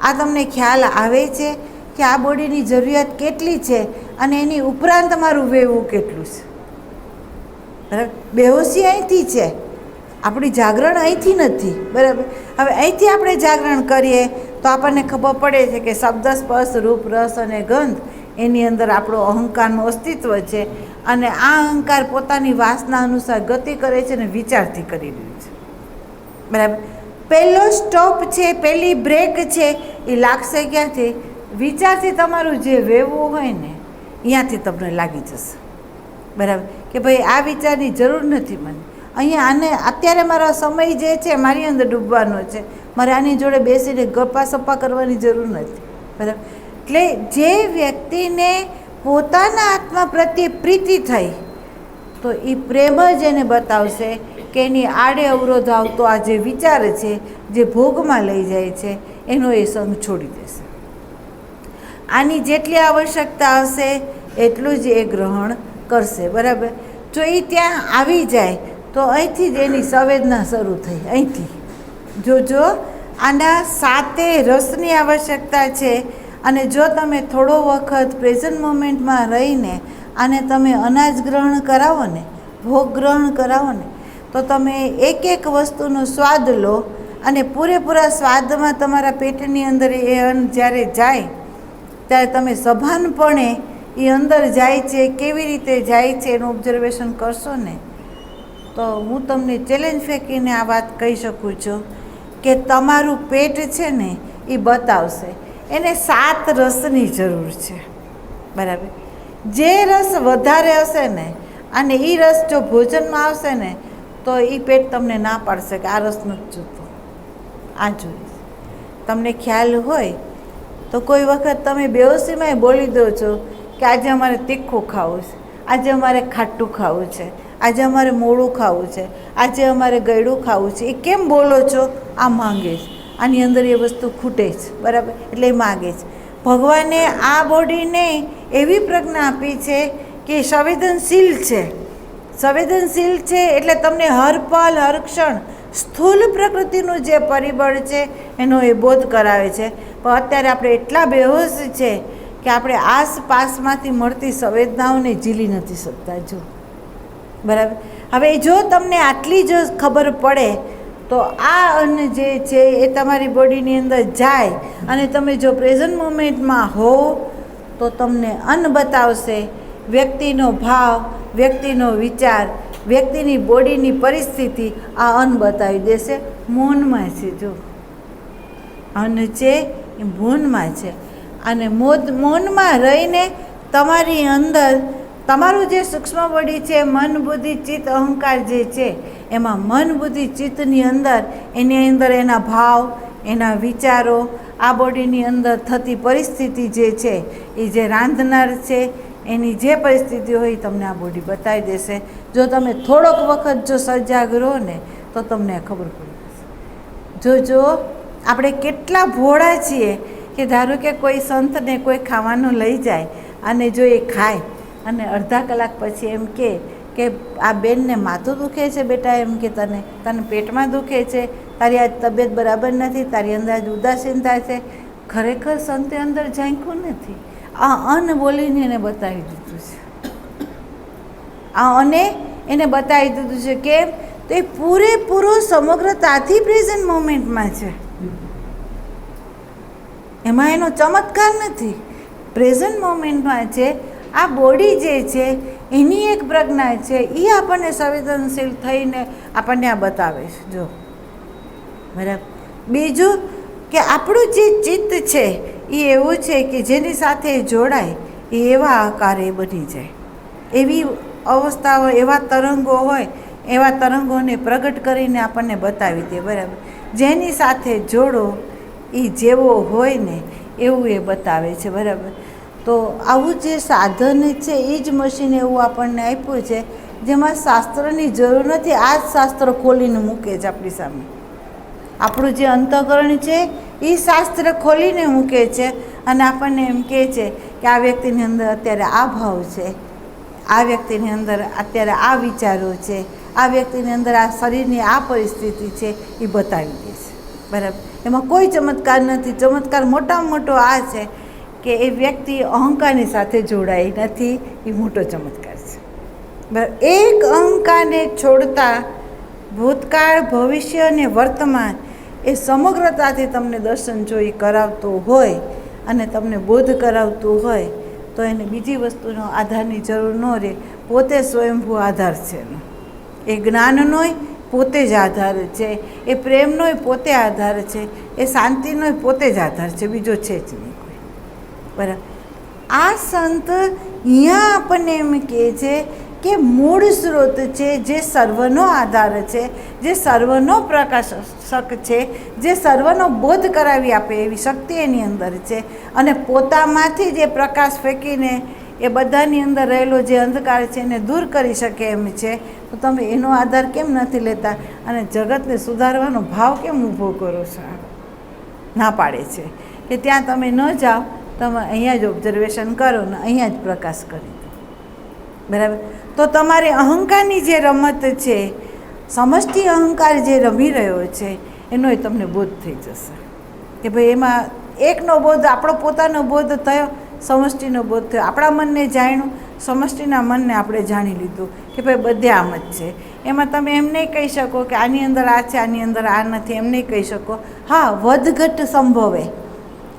આ તમને ખ્યાલ આવે છે કે આ બોડીની જરૂરિયાત કેટલી છે અને એની ઉપરાંત મારું વહેવું કેટલું છે. બરાબર? બેહોશી અહીંથી છે, આપણી જાગરણ અહીંથી નથી. બરાબર? હવે અહીંથી આપણે જાગરણ કરીએ તો આપણને ખબર પડે છે કે શબ્દ, સ્પર્શ, રૂપ, રસ અને ગંધ એની અંદર આપણો અહંકારનું અસ્તિત્વ છે, અને આ અહંકાર પોતાની વાસના અનુસાર ગતિ કરે છે અને વિચારથી કરી રહ્યું છે. બરાબર? પહેલો સ્ટોપ છે, પહેલી બ્રેક છે એ લાગશે ક્યાંથી? વિચારથી. તમારું જે વહેવું હોય ને અહીંયાથી તમને લાગી જશે. બરાબર? કે ભાઈ આ વિચારની જરૂર નથી મને, અહીંયા આને અત્યારે મારો સમય જે છે મારી અંદર ડૂબવાનો છે, મારે આની જોડે બેસીને ગપ્પા સપ્પા કરવાની જરૂર નથી. બરાબર? એટલે જે વ્યક્તિને પોતાના આત્મા પ્રત્યે પ્રીતિ થઈ તો એ પ્રેમ જ એને બતાવશે કે એની આડે અવરોધ આવતો આ જે વિચાર છે, જે ભોગમાં લઈ જાય છે, એનો એ સંગ છોડી દેશે. આની જેટલી આવશ્યકતા હશે એટલું જ એ ગ્રહણ કરશે. બરાબર? જો એ ત્યાં આવી જાય તો અહીંથી જ એની સંવેદના શરૂ થઈ. અહીંથી જો આના 7 રસની આવશ્યકતા છે, અને જો તમે થોડો વખત પ્રેઝન્ટ મોમેન્ટમાં રહીને આને તમે અનાજ ગ્રહણ કરાવો ને, ભોગ ગ્રહણ કરાવો ને, તો તમે એક એક વસ્તુનો સ્વાદ લો અને પૂરેપૂરા સ્વાદમાં તમારા પેટની અંદર એ અન્ન જ્યારે જાય ત્યારે તમે સભાનપણે એ અંદર જાય છે, કેવી રીતે જાય છે એનું ઓબ્ઝર્વેશન કરશો ને તો હું તમને ચેલેન્જ ફેંકીને આ વાત કહી શકું છું કે તમારું પેટ છે ને એ બતાવશે. એને 7 રસની જરૂર છે. બરાબર? જે રસ વધારે હશે ને અને એ રસ જો ભોજનમાં આવશે ને તો એ પેટ તમને ના પાડશે કે આ રસ નથી જોતો, આ જોઈએ. તમને ખ્યાલ હોય તો કોઈ વખત તમે બેહોશીમાંય બોલી દો છો કે આજે અમારે તીખું ખાવું છે, આજે અમારે ખાટું ખાવું છે, આજે અમારે મોડું ખાવું છે, આજે અમારે ગળ્યું ખાવું છે. એ કેમ બોલો છો? આ માંગે છે, આની અંદર એ વસ્તુ ખૂટે છે. બરાબર? એટલે એ માગે છે. ભગવાને આ બોડીને એવી પ્રજ્ઞા આપી છે કે સંવેદનશીલ છે. સંવેદનશીલ છે એટલે તમને હર પલ હર ક્ષણ સ્થૂલ પ્રકૃતિનું જે પરિબળ છે એનો એ બોધ કરાવે છે. પણ અત્યારે આપણે એટલા બેહોશ છે કે આપણે આસપાસમાંથી મળતી સંવેદનાઓને ઝીલી નથી શકતા. જો બરાબર? હવે જો તમને આટલી જ ખબર પડે તો આ અન્ન જે છે એ તમારી બોડીની અંદર જાય અને તમે જો પ્રેઝન્ટ મોમેન્ટમાં હો તો તમને અન્ન બતાવશે, વ્યક્તિનો ભાવ, વ્યક્તિનો વિચાર, વ્યક્તિની બોડીની પરિસ્થિતિ આ અન્ન બતાવી દેશે. મૌનમાં છે. જો અન્ન છે એ મૌનમાં છે, અને મૌનમાં રહીને તમારી અંદર તમારું જે સૂક્ષ્મ બોડી છે, મન, બુદ્ધિ, ચિત્ત, અહંકાર જે છે એમાં મન, બુદ્ધિ, ચિત્તની અંદર એની અંદર એના ભાવ, એના વિચારો, આ બોડીની અંદર થતી પરિસ્થિતિ જે છે એ જે રાંધનાર છે એની જે પરિસ્થિતિ હોય એ તમને આ બોડી બતાવી દેશે. જો તમે થોડોક વખત જો સજાગ રહો ને તો તમને ખબર પડી જશે. જો આપણે કેટલા ભોળા છીએ કે ધારો કે કોઈ સંતને કોઈ ખાવાનું લઈ જાય અને જો એ ખાય અને અડધા કલાક પછી એમ કે આ બેનને માથું દુખે છે બેટા, એમ કે તને પેટમાં દુખે છે, તારી આજ તબિયત બરાબર નથી, તારી અંદર આજ ઉદાસીનતા છે. ખરેખર સંતે અંદર ઝાંખ્યું નથી, આ અન બોલીને એને બતાવી દીધું છે. આ અને એને બતાવી દીધું છે કેમ તો એ પૂરેપૂરો સમગ્રતાથી પ્રેઝન્ટ મોમેન્ટમાં છે. એમાં એનો ચમત્કાર નથી, પ્રેઝન્ટ મોમેન્ટમાં છે. આ બોડી જે છે એની એક પ્રજ્ઞા છે, એ આપણને સંવેદનશીલ થઈને આપણને આ બતાવે છે. જો બરાબર. બીજું કે આપણું જે ચિત્ત છે એ એવું છે કે જેની સાથે જોડાય એ એવા આકારે બની જાય, એવી અવસ્થાઓ, એવા તરંગો હોય, એવા તરંગોને પ્રગટ કરીને આપણને બતાવી દે. બરાબર. જેની સાથે જોડો એ જેવો હોય ને એવું એ બતાવે છે. બરાબર. તો આવું જે સાધન છે એ જ મશીન એવું આપણને આપ્યું છે જેમાં શાસ્ત્રની જરૂર નથી. આ જ શાસ્ત્ર ખોલીને મૂકે છે આપણી સામે. આપણું જે અંતઃકરણ છે એ શાસ્ત્ર ખોલીને મૂકે છે અને આપણને એમ કહે છે કે આ વ્યક્તિની અંદર અત્યારે આ ભાવ છે, આ વ્યક્તિની અંદર અત્યારે આ વિચારો છે, આ વ્યક્તિની અંદર આ શરીરની આ પરિસ્થિતિ છે, એ બતાવી દે છે. બરાબર. એમાં કોઈ ચમત્કાર નથી. ચમત્કાર મોટામાં મોટો આ છે કે એ વ્યક્તિ અહંકારની સાથે જોડાઈ નથી, એ મોટો ચમત્કાર છે. બરાબર. એક અહંકારને છોડતા ભૂતકાળ, ભવિષ્ય અને વર્તમાન એ સમગ્રતાથી તમને દર્શન જોઈ કરાવતો હોય અને તમને બોધ કરાવતું હોય તો એને બીજી વસ્તુનો આધારની જરૂર ન રહે. પોતે સ્વયંભૂ આધાર છે. એ જ્ઞાનનોય પોતે જ આધાર છે, એ પ્રેમનોય પોતે આધાર છે, એ શાંતિનોય પોતે જ આધાર છે, બીજો છે જ નહીં કોઈ. બરાબર. આ સંત અહીંયા આપણને એમ કહે છે કે મૂળ સ્ત્રોત છે, જે સર્વનો આધાર છે, જે સર્વનો પ્રકાશક છે, જે સર્વનો બોધ કરાવી આપે એવી શક્તિ એની અંદર છે અને પોતામાંથી જે પ્રકાશ ફેંકીને એ બધાની અંદર રહેલો જે અંધકાર છે એને દૂર કરી શકે એમ છે. તો તમે એનો આધાર કેમ નથી લેતા અને જગતને સુધારવાનો ભાવ કેમ ઊભો કરો છો? ના પાડે છે કે ત્યાં તમે ન જાઓ, તમે અહીંયા જ ઓબ્ઝર્વેશન કરો ને અહીંયા જ પ્રકાશ કરી દો. બરાબર. તો તમારે અહંકારની જે રમત છે, સમષ્ટિ અહંકાર જે રમી રહ્યો છે એનોય તમને બોધ થઈ જશે કે ભાઈ એમાં એકનો બોધ, આપણો પોતાનો બોધ થયો, સમષ્ટિનો બોધ થયો. આપણા મનને જાણ્યું, સમષ્ટિના મનને આપણે જાણી લીધું કે ભાઈ બધે આમ જ છે. એમાં તમે એમ નહીં કહી શકો કે આની અંદર આ છે, આની અંદર આ નથી, એમ નહીં કહી શકો. હા, વધઘટ સંભવે.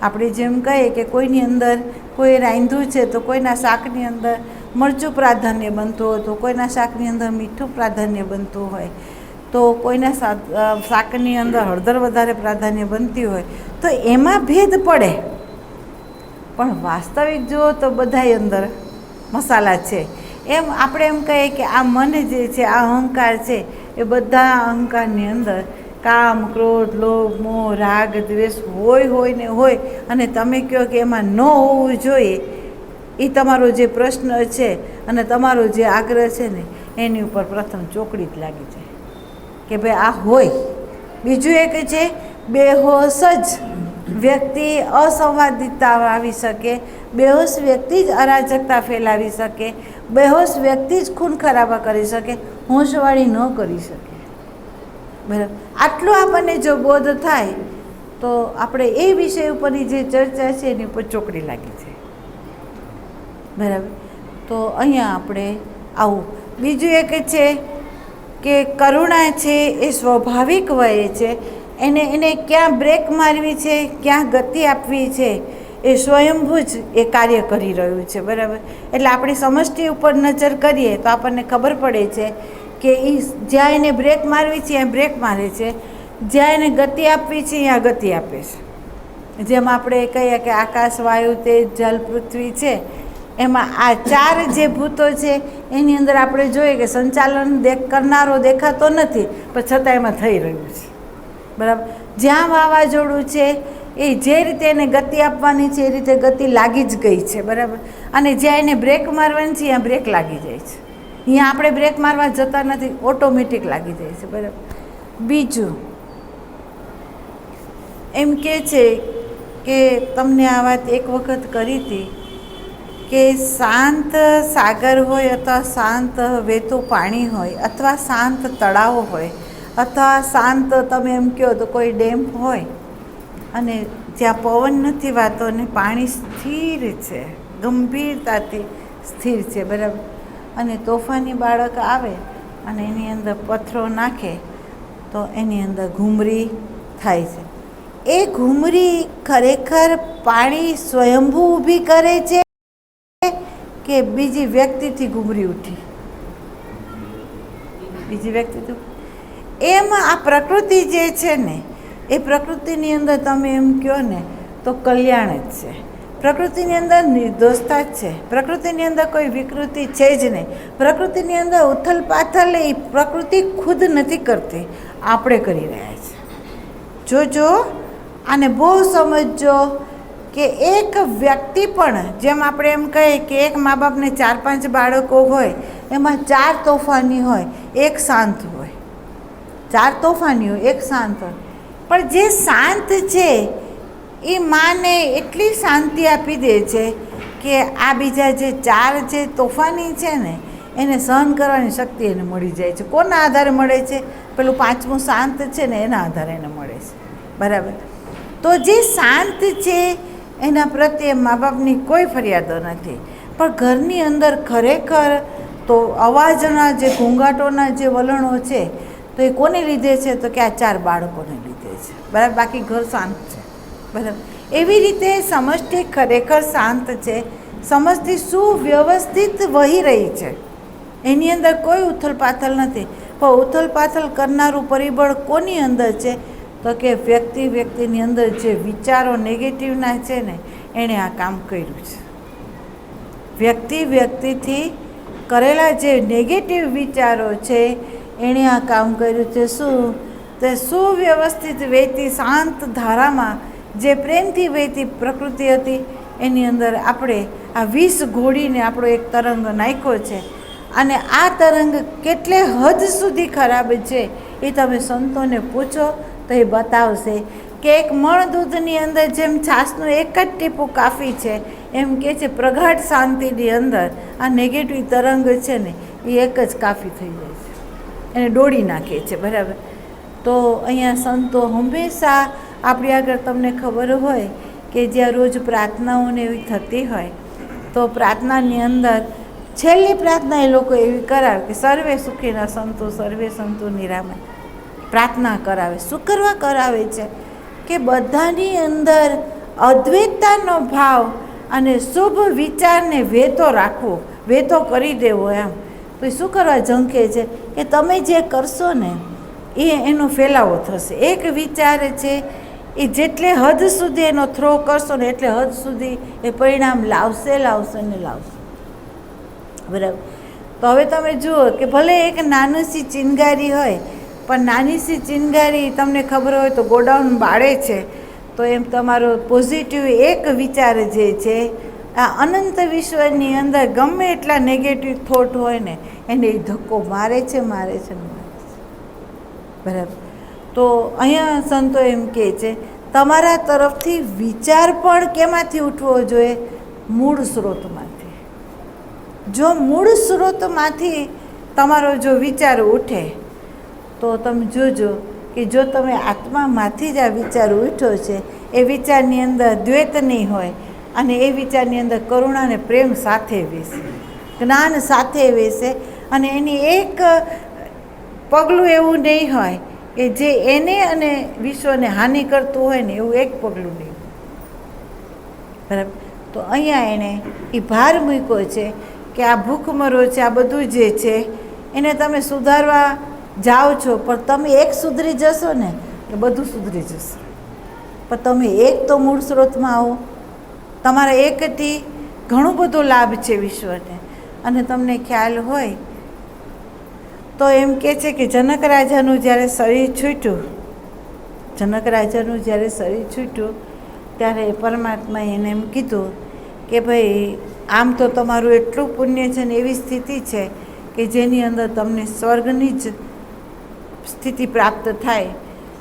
આપણે જેમ કહીએ કે કોઈની અંદર કોઈ રાંધ્યું છે તો કોઈના શાકની અંદર મરચું પ્રાધાન્ય બનતું હોય, તો કોઈના શાકની અંદર મીઠું પ્રાધાન્ય બનતું હોય, તો કોઈના શાકની અંદર હળદર વધારે પ્રાધાન્ય બનતી હોય, તો એમાં ભેદ પડે. પણ વાસ્તવિક જુઓ તો બધાય અંદર મસાલા છે. એમ આપણે એમ કહીએ કે આ મન જે છે, આ અહંકાર છે, એ બધા અહંકારની અંદર કામ, ક્રોધ, લોભ, મોહ, રાગ, દ્વેષ હોય ને હોય. અને તમે કહો કે એમાં ન હોવું જોઈએ, એ તમારો જે પ્રશ્ન છે અને તમારો જે આગ્રહ છે ને એની ઉપર પ્રથમ ચોકડી જ લાગી જાય કે ભાઈ આ હોય. બીજું એક છે બેહોશ જ વ્યક્તિ અસંવાદિતતા આવી શકે, બેહોશ વ્યક્તિ જ અરાજકતા ફેલાવી શકે, બેહોશ વ્યક્તિ જ ખૂન ખરાબા કરી શકે, હોશવાળી ન કરી શકે. બરાબર. આટલું આપણને જો બોધ થાય તો આપણે એ વિષય ઉપરની જે ચર્ચા છે એની ઉપર ચોકડી લાગી છે. બરાબર. તો અહીંયા આપણે આવું. બીજું એક છે કે કરુણા છે એ સ્વાભાવિક વયે છે, એને ક્યાં બ્રેક મારવી છે, ક્યાં ગતિ આપવી છે, એ સ્વયંભૂ જ એ કાર્ય કરી રહ્યું છે. બરાબર. એટલે આપણી સમષ્ટિ ઉપર નજર કરીએ તો આપણને ખબર પડે છે કે એ જ્યાં એને બ્રેક મારવી છે ત્યાં બ્રેક મારે છે, જ્યાં એને ગતિ આપવી છે ત્યાં ગતિ આપે છે. જેમ આપણે કહીએ કે આકાશ, વાયુ, તેજ, જલ, પૃથ્વી છે, એમાં આ ચાર જે ભૂતો છે એની અંદર આપણે જોઈએ કે સંચાલન કરનારો દેખાતો નથી, પણ છતાં એમાં થઈ રહ્યું છે. બરાબર. જ્યાં વાવાઝોડું છે એ જે રીતે એને ગતિ આપવાની છે એ રીતે ગતિ લાગી જ ગઈ છે, બરાબર. અને જ્યાં એને બ્રેક મારવાની છે ત્યાં બ્રેક લાગી જાય છે. અહીંયા આપણે બ્રેક મારવા જતા નથી, ઓટોમેટિક લાગી જાય છે, બરાબર. બીજું એમ કહે છે કે તમને આ વાત એક વખત કરી હતી કે શાંત સાગર હોય અથવા શાંત વહેતું પાણી હોય અથવા શાંત તળાવ હોય અથવા શાંત તમે એમ કહો તો કોઈ ડેમ હોય અને જ્યાં પવન નથી વાતો અને પાણી સ્થિર છે, ગંભીરતાથી સ્થિર છે, બરાબર. અને તોફાની બાળક આવે અને એની અંદર પથ્થરો નાખે તો એની અંદર ઘૂમરી થાય છે. એ ઘૂમરી ખરેખર પાણી સ્વયંભૂ ઊભી કરે છે કે બીજી વ્યક્તિથી ઘૂમરી ઉઠી? બીજી વ્યક્તિથી. એમ આ પ્રકૃતિ જે છે ને એ પ્રકૃતિની અંદર તમે એમ કહો ને તો કલ્યાણ જ છે. પ્રકૃતિની અંદર નિર્દોષતા જ છે. પ્રકૃતિની અંદર કોઈ વિકૃતિ છે જ નહીં. પ્રકૃતિની અંદર ઉથલ પાથલ એ પ્રકૃતિ ખુદ નથી કરતી, આપણે કરી રહ્યા છીએ. જોજો આને બહુ સમજજો કે એક વ્યક્તિ પણ, જેમ આપણે એમ કહીએ કે એક મા બાપને 4-5 બાળકો હોય એમાં 4 તોફાની હોય, એક શાંત હોય. 4 તોફાની હોય, એક શાંત હોય. પણ જે શાંત છે એ માને એટલી શાંતિ આપી દે છે કે આ બીજા જે 4 જે તોફાની છે ને એને સહન કરવાની શક્તિ એને મળી જાય છે. કોના આધારે મળે છે? પેલું 5મું શાંત છે ને એના આધારે એને મળે છે, બરાબર. તો જે શાંત છે એના પ્રત્યે મા બાપની કોઈ ફરિયાદો નથી. પણ ઘરની અંદર ખરેખર તો અવાજના જે ઘોંઘાટોના જે વલણો છે તો એ કોને લીધે છે? તો કે આ 4 બાળકોને લીધે છે, બરાબર. બાકી ઘર શાંત છે, બરાબર. એવી રીતે સમષ્ટિ ખરેખર શાંત છે. સમષ્ટિ સુવ્યવસ્થિત વહી રહી છે, એની અંદર કોઈ ઉથલપાથલ નથી. પણ ઉથલપાથલ કરનારું પરિબળ કોની અંદર છે? તો કે વ્યક્તિની અંદર જે વિચારો નેગેટિવના છે ને એણે આ કામ કર્યું છે. વ્યક્તિથી કરેલા જે નેગેટિવ વિચારો છે એણે આ કામ કર્યું છે. શું? તે સુવ્યવસ્થિત વહેતી શાંત ધારામાં જે પ્રેમથી વહેતી પ્રકૃતિ હતી એની અંદર આપણે આ વિષ ઘોડીને આપણો એક તરંગ નાખ્યો છે. અને આ તરંગ કેટલે હદ સુધી ખરાબ છે એ તમે સંતોને પૂછો તો એ બતાવશે કે એક મણ દૂધની અંદર જેમ છાશનું એક જ ટીપું કાફી છે, એમ કે છે પ્રગાઢ શાંતિની અંદર આ નેગેટિવ તરંગ છે ને એ એક જ કાફી થઈ જાય છે, એને ડોળી નાખે છે, બરાબર. તો અહીંયા સંતો હંમેશા આપણી આગળ તમને ખબર હોય કે જ્યાં રોજ પ્રાર્થનાઓને એવી થતી હોય તો પ્રાર્થનાની અંદર છેલ્લી પ્રાર્થના એ લોકો એવી કરાવે કે સર્વે સુખીના સંતો સર્વે સંતો નિરામય. પ્રાર્થના કરાવે. શું કરવા કરાવે છે? કે બધાની અંદર અદ્વૈતતાનો ભાવ અને શુભ વિચારને વહેતો રાખવો, વહેતો કરી દેવો એમ. તો એ શું કરવા ઝંખે છે કે તમે જે કરશો ને એનો ફેલાવો થશે. એક વિચાર છે એ જેટલે હદ સુધી એનો થ્રો કરશો ને એટલે હદ સુધી એ પરિણામ લાવશે ને લાવશે, બરાબર. તો હવે તમે જુઓ કે ભલે એક નાની સી ચિનગારી હોય પણ નાની સી ચિનગારી તમને ખબર હોય તો ગોડાઉન બાળે છે. તો એમ તમારો પોઝિટિવ એક વિચાર જે છે આ અનંત વિશ્વની અંદર ગમે એટલા નેગેટિવ થોટ હોય ને એને એ ધક્કો મારે છે, બરાબર. તો અહીંયા સંતો એમ કહે છે તમારા તરફથી વિચાર પણ કેમાંથી ઉઠવો જોઈએ? મૂળ સ્ત્રોતમાંથી. જો મૂળ સ્ત્રોતમાંથી તમારો જો વિચાર ઉઠે તો તમે જોજો કે જો તમે આત્મામાંથી જ આ વિચાર ઉઠ્યો છે એ વિચારની અંદર દ્વૈત નહીં હોય અને એ વિચારની અંદર કરુણા અને પ્રેમ સાથે વેસે, જ્ઞાન સાથે વેસે અને એની એક પગલું એવું નહીં હોય કે જે એને અને વિશ્વને હાનિ કરતું હોય ને એવું એક પગલું નહીં, બરાબર. તો અહીંયા એણે એ ભાર મૂક્યો છે કે આ ભૂખમરો છે, આ બધું જે છે એને તમે સુધારવા જાઓ છો પણ તમે એક સુધરી જશો ને એટલે બધું સુધરી જશે. પણ તમે એક તો મૂળ સ્ત્રોતમાં આવો. તમારા એકથી ઘણું બધો લાભ છે વિશ્વને. અને તમને ખ્યાલ હોય તો એમ કહે છે કે જનક રાજાનું જ્યારે શરીર છૂટ્યું, જનક રાજાનું જ્યારે શરીર છૂટ્યું ત્યારે પરમાત્માએ એને એમ કીધું કે ભાઈ આમ તો તમારું એટલું પુણ્ય છે ને એવી સ્થિતિ છે કે જેની અંદર તમને સ્વર્ગની જ સ્થિતિ પ્રાપ્ત થાય,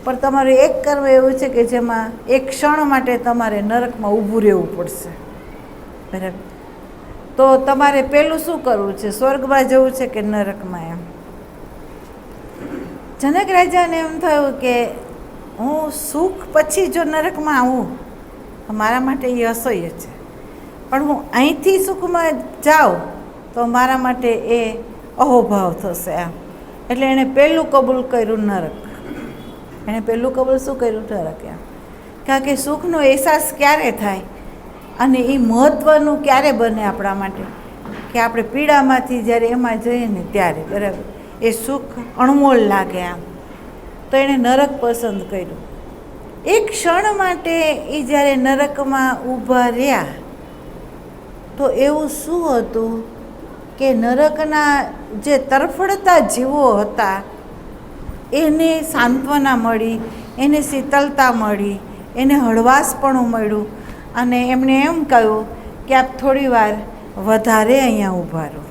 પણ તમારું એક કર્મ એવું છે કે જેમાં એક ક્ષણ માટે તમારે નરકમાં ઊભું રહેવું પડશે. બરાબર? તો તમારે પહેલું શું કરવું છે, સ્વર્ગમાં જવું છે કે નરકમાં? એમ જનક રાજાને એમ થયું કે હું સુખ પછી જો નરકમાં આવું તો મારા માટે એ અસહ્ય છે, પણ હું અહીંથી સુખમાં જાઉં તો મારા માટે એ અહોભાવ થશે. એમ એટલે એણે પહેલું કબૂલ કર્યું નરક. એણે પહેલું કબૂલ શું કર્યું? નરક. એમ કારણ કે સુખનો અહેસાસ ક્યારે થાય અને એ મહત્ત્વનું ક્યારે બને આપણા માટે કે આપણે પીડામાંથી જ્યારે એમાં જઈએ ને ત્યારે. બરાબર? એ સુખ અણમોલ લાગે. આમ તો એણે નરક પસંદ કર્યું. એક ક્ષણ માટે એ જ્યારે નરકમાં ઊભા રહ્યા તો એવું શું હતું કે નરકના જે તરફડતા જીવો હતા એને સાંત્વના મળી, એને શીતળતા મળી, એને હળવાશપણું મળ્યું અને એમણે એમ કહ્યું કે આપ થોડી વાર વધારે અહીંયા ઊભા રહો.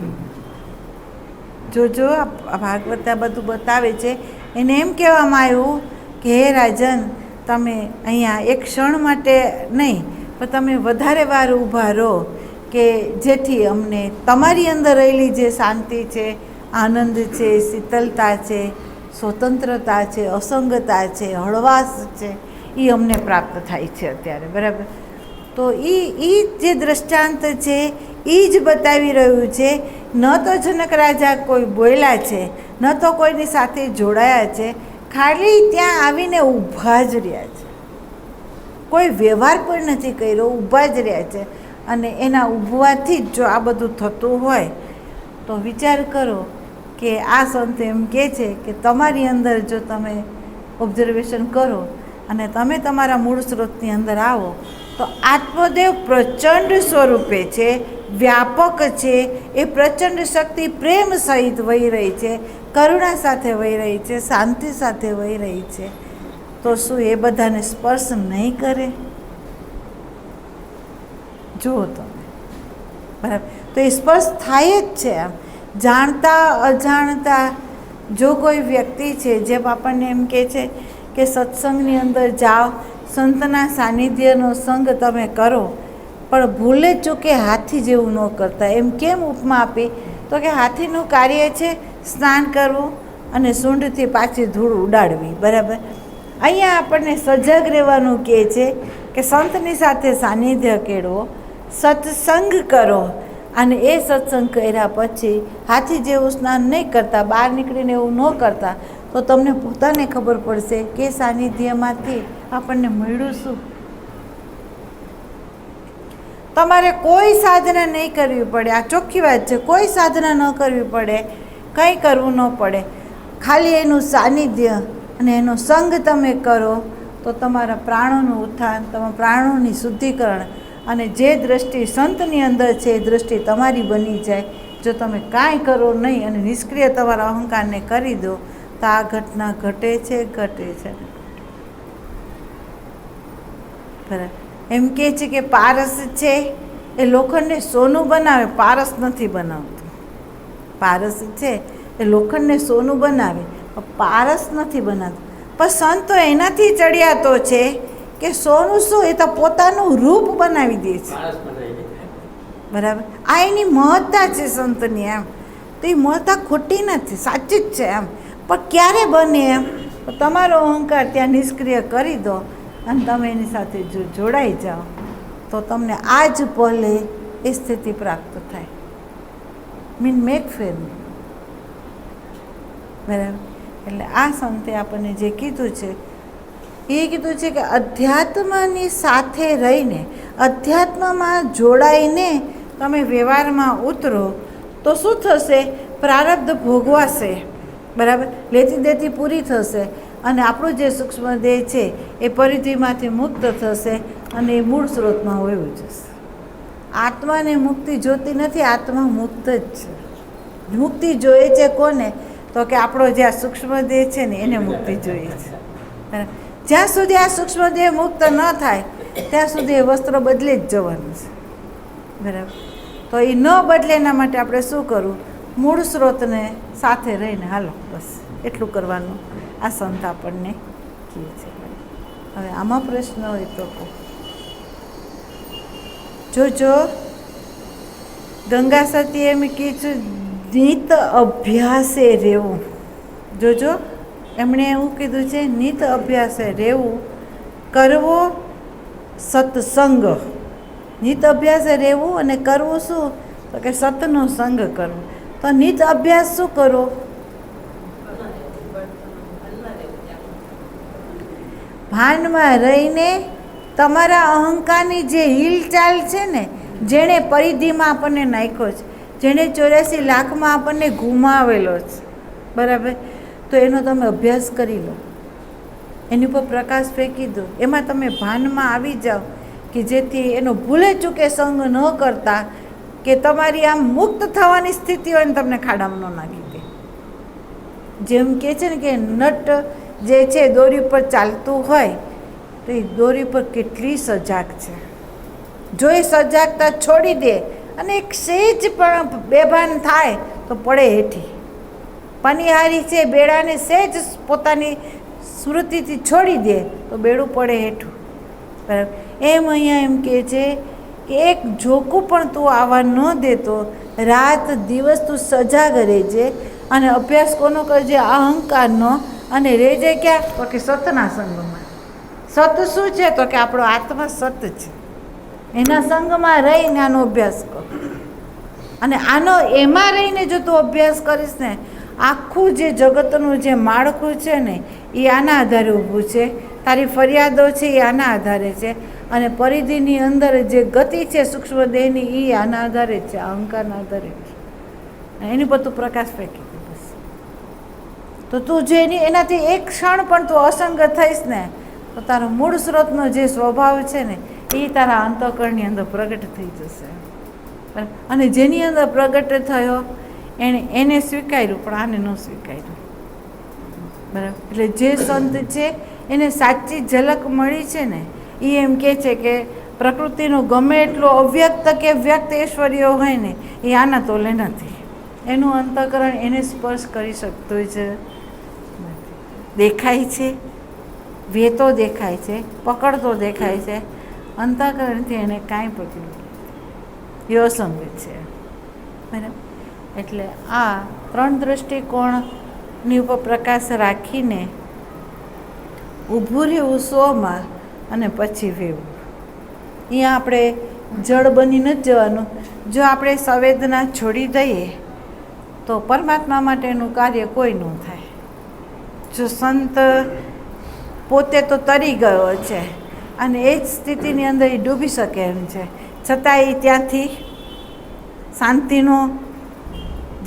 જોજો આ ભાગવત આ બધું બતાવે છે. એને એમ કહેવામાં આવ્યું કે હે રાજન, તમે અહીંયા એક ક્ષણ માટે નહીં પણ તમે વધારે વાર ઊભા રહો કે જેથી અમને તમારી અંદર રહેલી જે શાંતિ છે, આનંદ છે, શીતળતા છે, સ્વતંત્રતા છે, અસંગતા છે, હળવાશ છે, એ અમને પ્રાપ્ત થાય છે અત્યારે. બરાબર? તો એ જે દૃષ્ટાંત છે એ જ બતાવી રહ્યું છે. ન તો જનક રાજા કોઈ બોલ્યા છે, ન તો કોઈની સાથે જોડાયા છે, ખાલી ત્યાં આવીને ઊભા જ રહ્યા છે. કોઈ વ્યવહાર પણ નથી કર્યો, ઊભા જ રહ્યા છે. અને એના ઊભવાથી જ જો આ બધું થતું હોય તો વિચાર કરો કે આ સંત એમ કહે છે કે તમારી અંદર જો તમે ઓબ્ઝર્વેશન કરો અને તમે તમારા મૂળ સ્ત્રોતની અંદર આવો તો આત્મદેવ પ્રચંડ સ્વરૂપે છે, વ્યાપક છે. એ પ્રચંડ શક્તિ પ્રેમ સહિત વહી રહી છે, કરુણા સાથે વહી રહી છે, શાંતિ સાથે વહી રહી છે. તો શું એ બધાને સ્પર્શ નહીં કરે? જુઓ તમે. બરાબર? તો એ સ્પર્શ થાય જ છે. આમ જાણતા અજાણતા જો કોઈ વ્યક્તિ છે, જેમ આપણને એમ કહે છે કે સત્સંગની અંદર જાઓ, સંતના સાનિધ્યનો સંગ તમે કરો, પણ ભૂલે ચૂકે હાથી જેવું ન કરતા. એમ કેમ ઉપમા આપી? તો કે હાથીનું કાર્ય છે સ્નાન કરવું અને સૂંઢથી પાછી ધૂળ ઉડાડવી. બરાબર? અહીંયા આપણને સજગ રહેવાનું કહે છે કે સંતની સાથે સાનિધ્ય કેળવો, સત્સંગ કરો અને એ સત્સંગ કર્યા પછી હાથી જેવું સ્નાન નહીં કરતા, બહાર નીકળીને એવું ન કરતા, તો તમને પોતાને ખબર પડશે કે સાનિધ્યમાંથી આપણને મળ્યું શું. તમારે કોઈ સાધના નહીં કરવી પડે. આ ચોખ્ખી વાત છે. કોઈ સાધના ન કરવી પડે, કંઈ કરવું ન પડે. ખાલી એનું સાનિધ્ય અને એનો સંગ તમે કરો તો તમારા પ્રાણોનું ઉત્થાન, તમારા પ્રાણોની શુદ્ધિકરણ અને જે દૃષ્ટિ સંતની અંદર છે એ દૃષ્ટિ તમારી બની જાય. જો તમે કાંઈ કરો નહીં અને નિષ્ક્રિય તમારા અહંકારને કરી દો તો આ ઘટના ઘટે છે. બરાબર? એમ કહે છે કે પારસ છે એ લોખંડને સોનું બનાવે, પારસ નથી બનાવતું. પારસ છે એ લોખંડને સોનું બનાવે, પારસ નથી બનાવતું. પણ સંતો એનાથી ચડિયાતો છે કે સોનું શું, એ તો પોતાનું રૂપ બનાવી દે છે. બરાબર? આ એની મહત્તા છે સંતની. એમ તો એ મહત્તા ખોટી નથી, સાચી જ છે. એમ પણ ક્યારે બને? એમ તમારો અહંકાર ત્યાં નિષ્ક્રિય કરી દો અને તમે એની સાથે જો જોડાઈ જાઓ તો તમને આ જ પલે એ સ્થિતિ પ્રાપ્ત થાય. મેક ફેર. બરાબર? એટલે આ સંતે આપણને જે કીધું છે એ કીધું છે કે અધ્યાત્મની સાથે રહીને, અધ્યાત્મમાં જોડાઈને તમે વ્યવહારમાં ઉતરો તો શું થશે? પ્રારબ્ધ ભોગવાશે. બરાબર? લેતી દેતી પૂરી થશે અને આપણું જે સૂક્ષ્મ દેહ છે એ પરિધિમાંથી મુક્ત થશે અને એ મૂળ સ્ત્રોતમાં વયું જશે. આત્માને મુક્તિ જોતી નથી, આત્મા મુક્ત જ છે. મુક્તિ જોઈએ છે કોને? તો કે આપણો જે આ સૂક્ષ્મ દેહ છે ને એને મુક્તિ જોઈએ છે. જ્યાં સુધી આ સૂક્ષ્મ દેહ મુક્ત ન થાય ત્યાં સુધી એ વસ્ત્ર બદલી જ જવાનું છે. બરાબર? તો એ ન બદલે એના માટે આપણે શું કરવું? મૂળ સ્ત્રોતને સાથે રહીને હાલો, બસ એટલું કરવાનું આ સંત આપણને કહે છે. હવે આમાં પ્રશ્ન હોય તો કહો. જોજો, ગંગા સતી એમ કીધું નિત અભ્યાસે રહેવું. જોજો, એમણે એવું કીધું છે નિત અભ્યાસે રહેવું, કરવો સત્સંગ. નિત અભ્યાસે રહેવું અને કરવું શું? તો કે સતનો સંગ કરવો. તો નિત અભ્યાસ શું કરો? ભાનમાં રહીને તમારા અહંકારની જે હિલચાલ છે ને, જેણે પરિધિમાં આપણને નાખ્યો છે, જેણે 84 લાખમાં આપણને ગુમાવેલો છે, બરાબર, તો એનો તમે અભ્યાસ કરી લો, એની ઉપર પ્રકાશ ફેંકી દો, એમાં તમે ભાનમાં આવી જાઓ કે જેથી એનો ભૂલે ચૂકે સંગ ન કરતા કે તમારી આમ મુક્ત થવાની સ્થિતિ હોય ને તમને ખાડામાં ન નાખી દે. જેમ કે છે ને કે નટ જે છે દોરી પર ચાલતું હોય તો એ દોરી પર કેટલી સજાગ છે. જો એ સજાગતા છોડી દે અને એક સહેજ પણ બેભાન થાય તો પડે હેઠી. પનિહારી છે બેડાને સહેજ પોતાની સ્મૃતિથી છોડી દે તો બેડું પડે હેઠું. બરાબર? એમ અહીંયા એમ કહે છે કે એક ઝોકું પણ તું આવવા ન દેતો, રાત દિવસ તું સજાગ રહેજે અને અભ્યાસ કોનો કરજે? અહંકારનો. અને રહેજે ક્યાં? તો કે સતના સંગમાં. સત શું છે? તો કે આપણો આત્મા સત છે, એના સંગમાં રહીને આનો અભ્યાસ કરો. અને આનો એમાં રહીને જો તું અભ્યાસ કરીશ ને, આખું જે જગતનું જે માળખું છે ને એ આના આધારે ઊભું છે, તારી ફરિયાદો છે એ આના આધારે છે, અને પરિધિની અંદર જે ગતિ છે સૂક્ષ્મ દેહની એ આના આધારે જ છે, અહંકારના આધારે છે. એની પર તું પ્રકાશ ફેંકી દે બસ. તો તું જે એનાથી એક ક્ષણ પણ તું અસંગ થઈશ ને તો તારો મૂળ સ્ત્રોતનો જે સ્વભાવ છે ને એ તારા અંતઃકરણની અંદર પ્રગટ થઈ જશે. અને જેની અંદર પ્રગટ થયો એને સ્વીકાર્યું, પણ આને ન સ્વીકાર્યું. બરાબર? એટલે જે સંત છે એને સાચી ઝલક મળી છે ને એ એમ કહે છે કે પ્રકૃતિનું ગમે એટલું અવ્યક્ત કે વ્યક્ત ઐશ્વર્ય હોય ને એ આના તોલે નથી. એનું અંતઃકરણ એને સ્પર્શ કરી શકતું છે. દેખાય છે, વેતો દેખાય છે, પકડતો દેખાય છે, અંતઃકરણથી એને કાંઈ પકડ્યું એ અસંગ છે. બરાબર? એટલે આ 3 દૃષ્ટિકોણની ઉપર પ્રકાશ રાખીને ઊભું રહેવું સોમાં અને પછી વેવું. અહીંયા આપણે જળ બની નથી જવાનું. જો આપણે સંવેદના છોડી દઈએ તો પરમાત્મા માટેનું કાર્ય કોઈ ન થાય. જો સંત પોતે તો તરી ગયો છે અને એ જ સ્થિતિની અંદર એ ડૂબી શકે એમ છે, છતાં એ ત્યાંથી શાંતિનો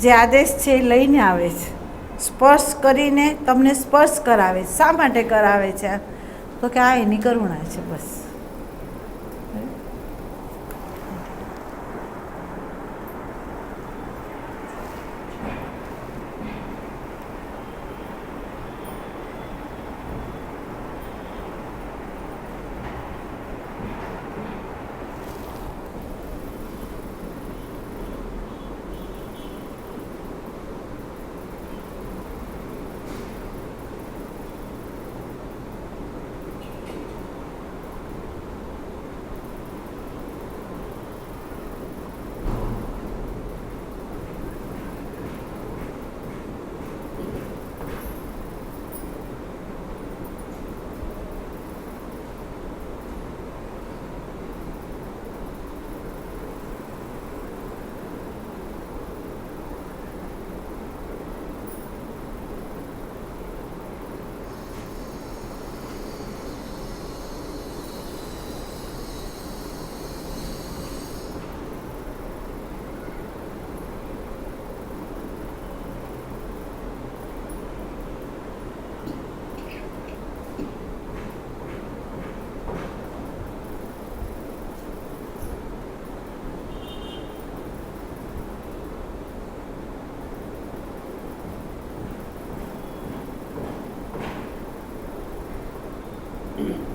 જે આદેશ છે એ લઈને આવે છે, સ્પર્શ કરીને તમને સ્પર્શ કરાવે. શા માટે કરાવે છે? તો કે આ એની કરુણા છે, બસ. છે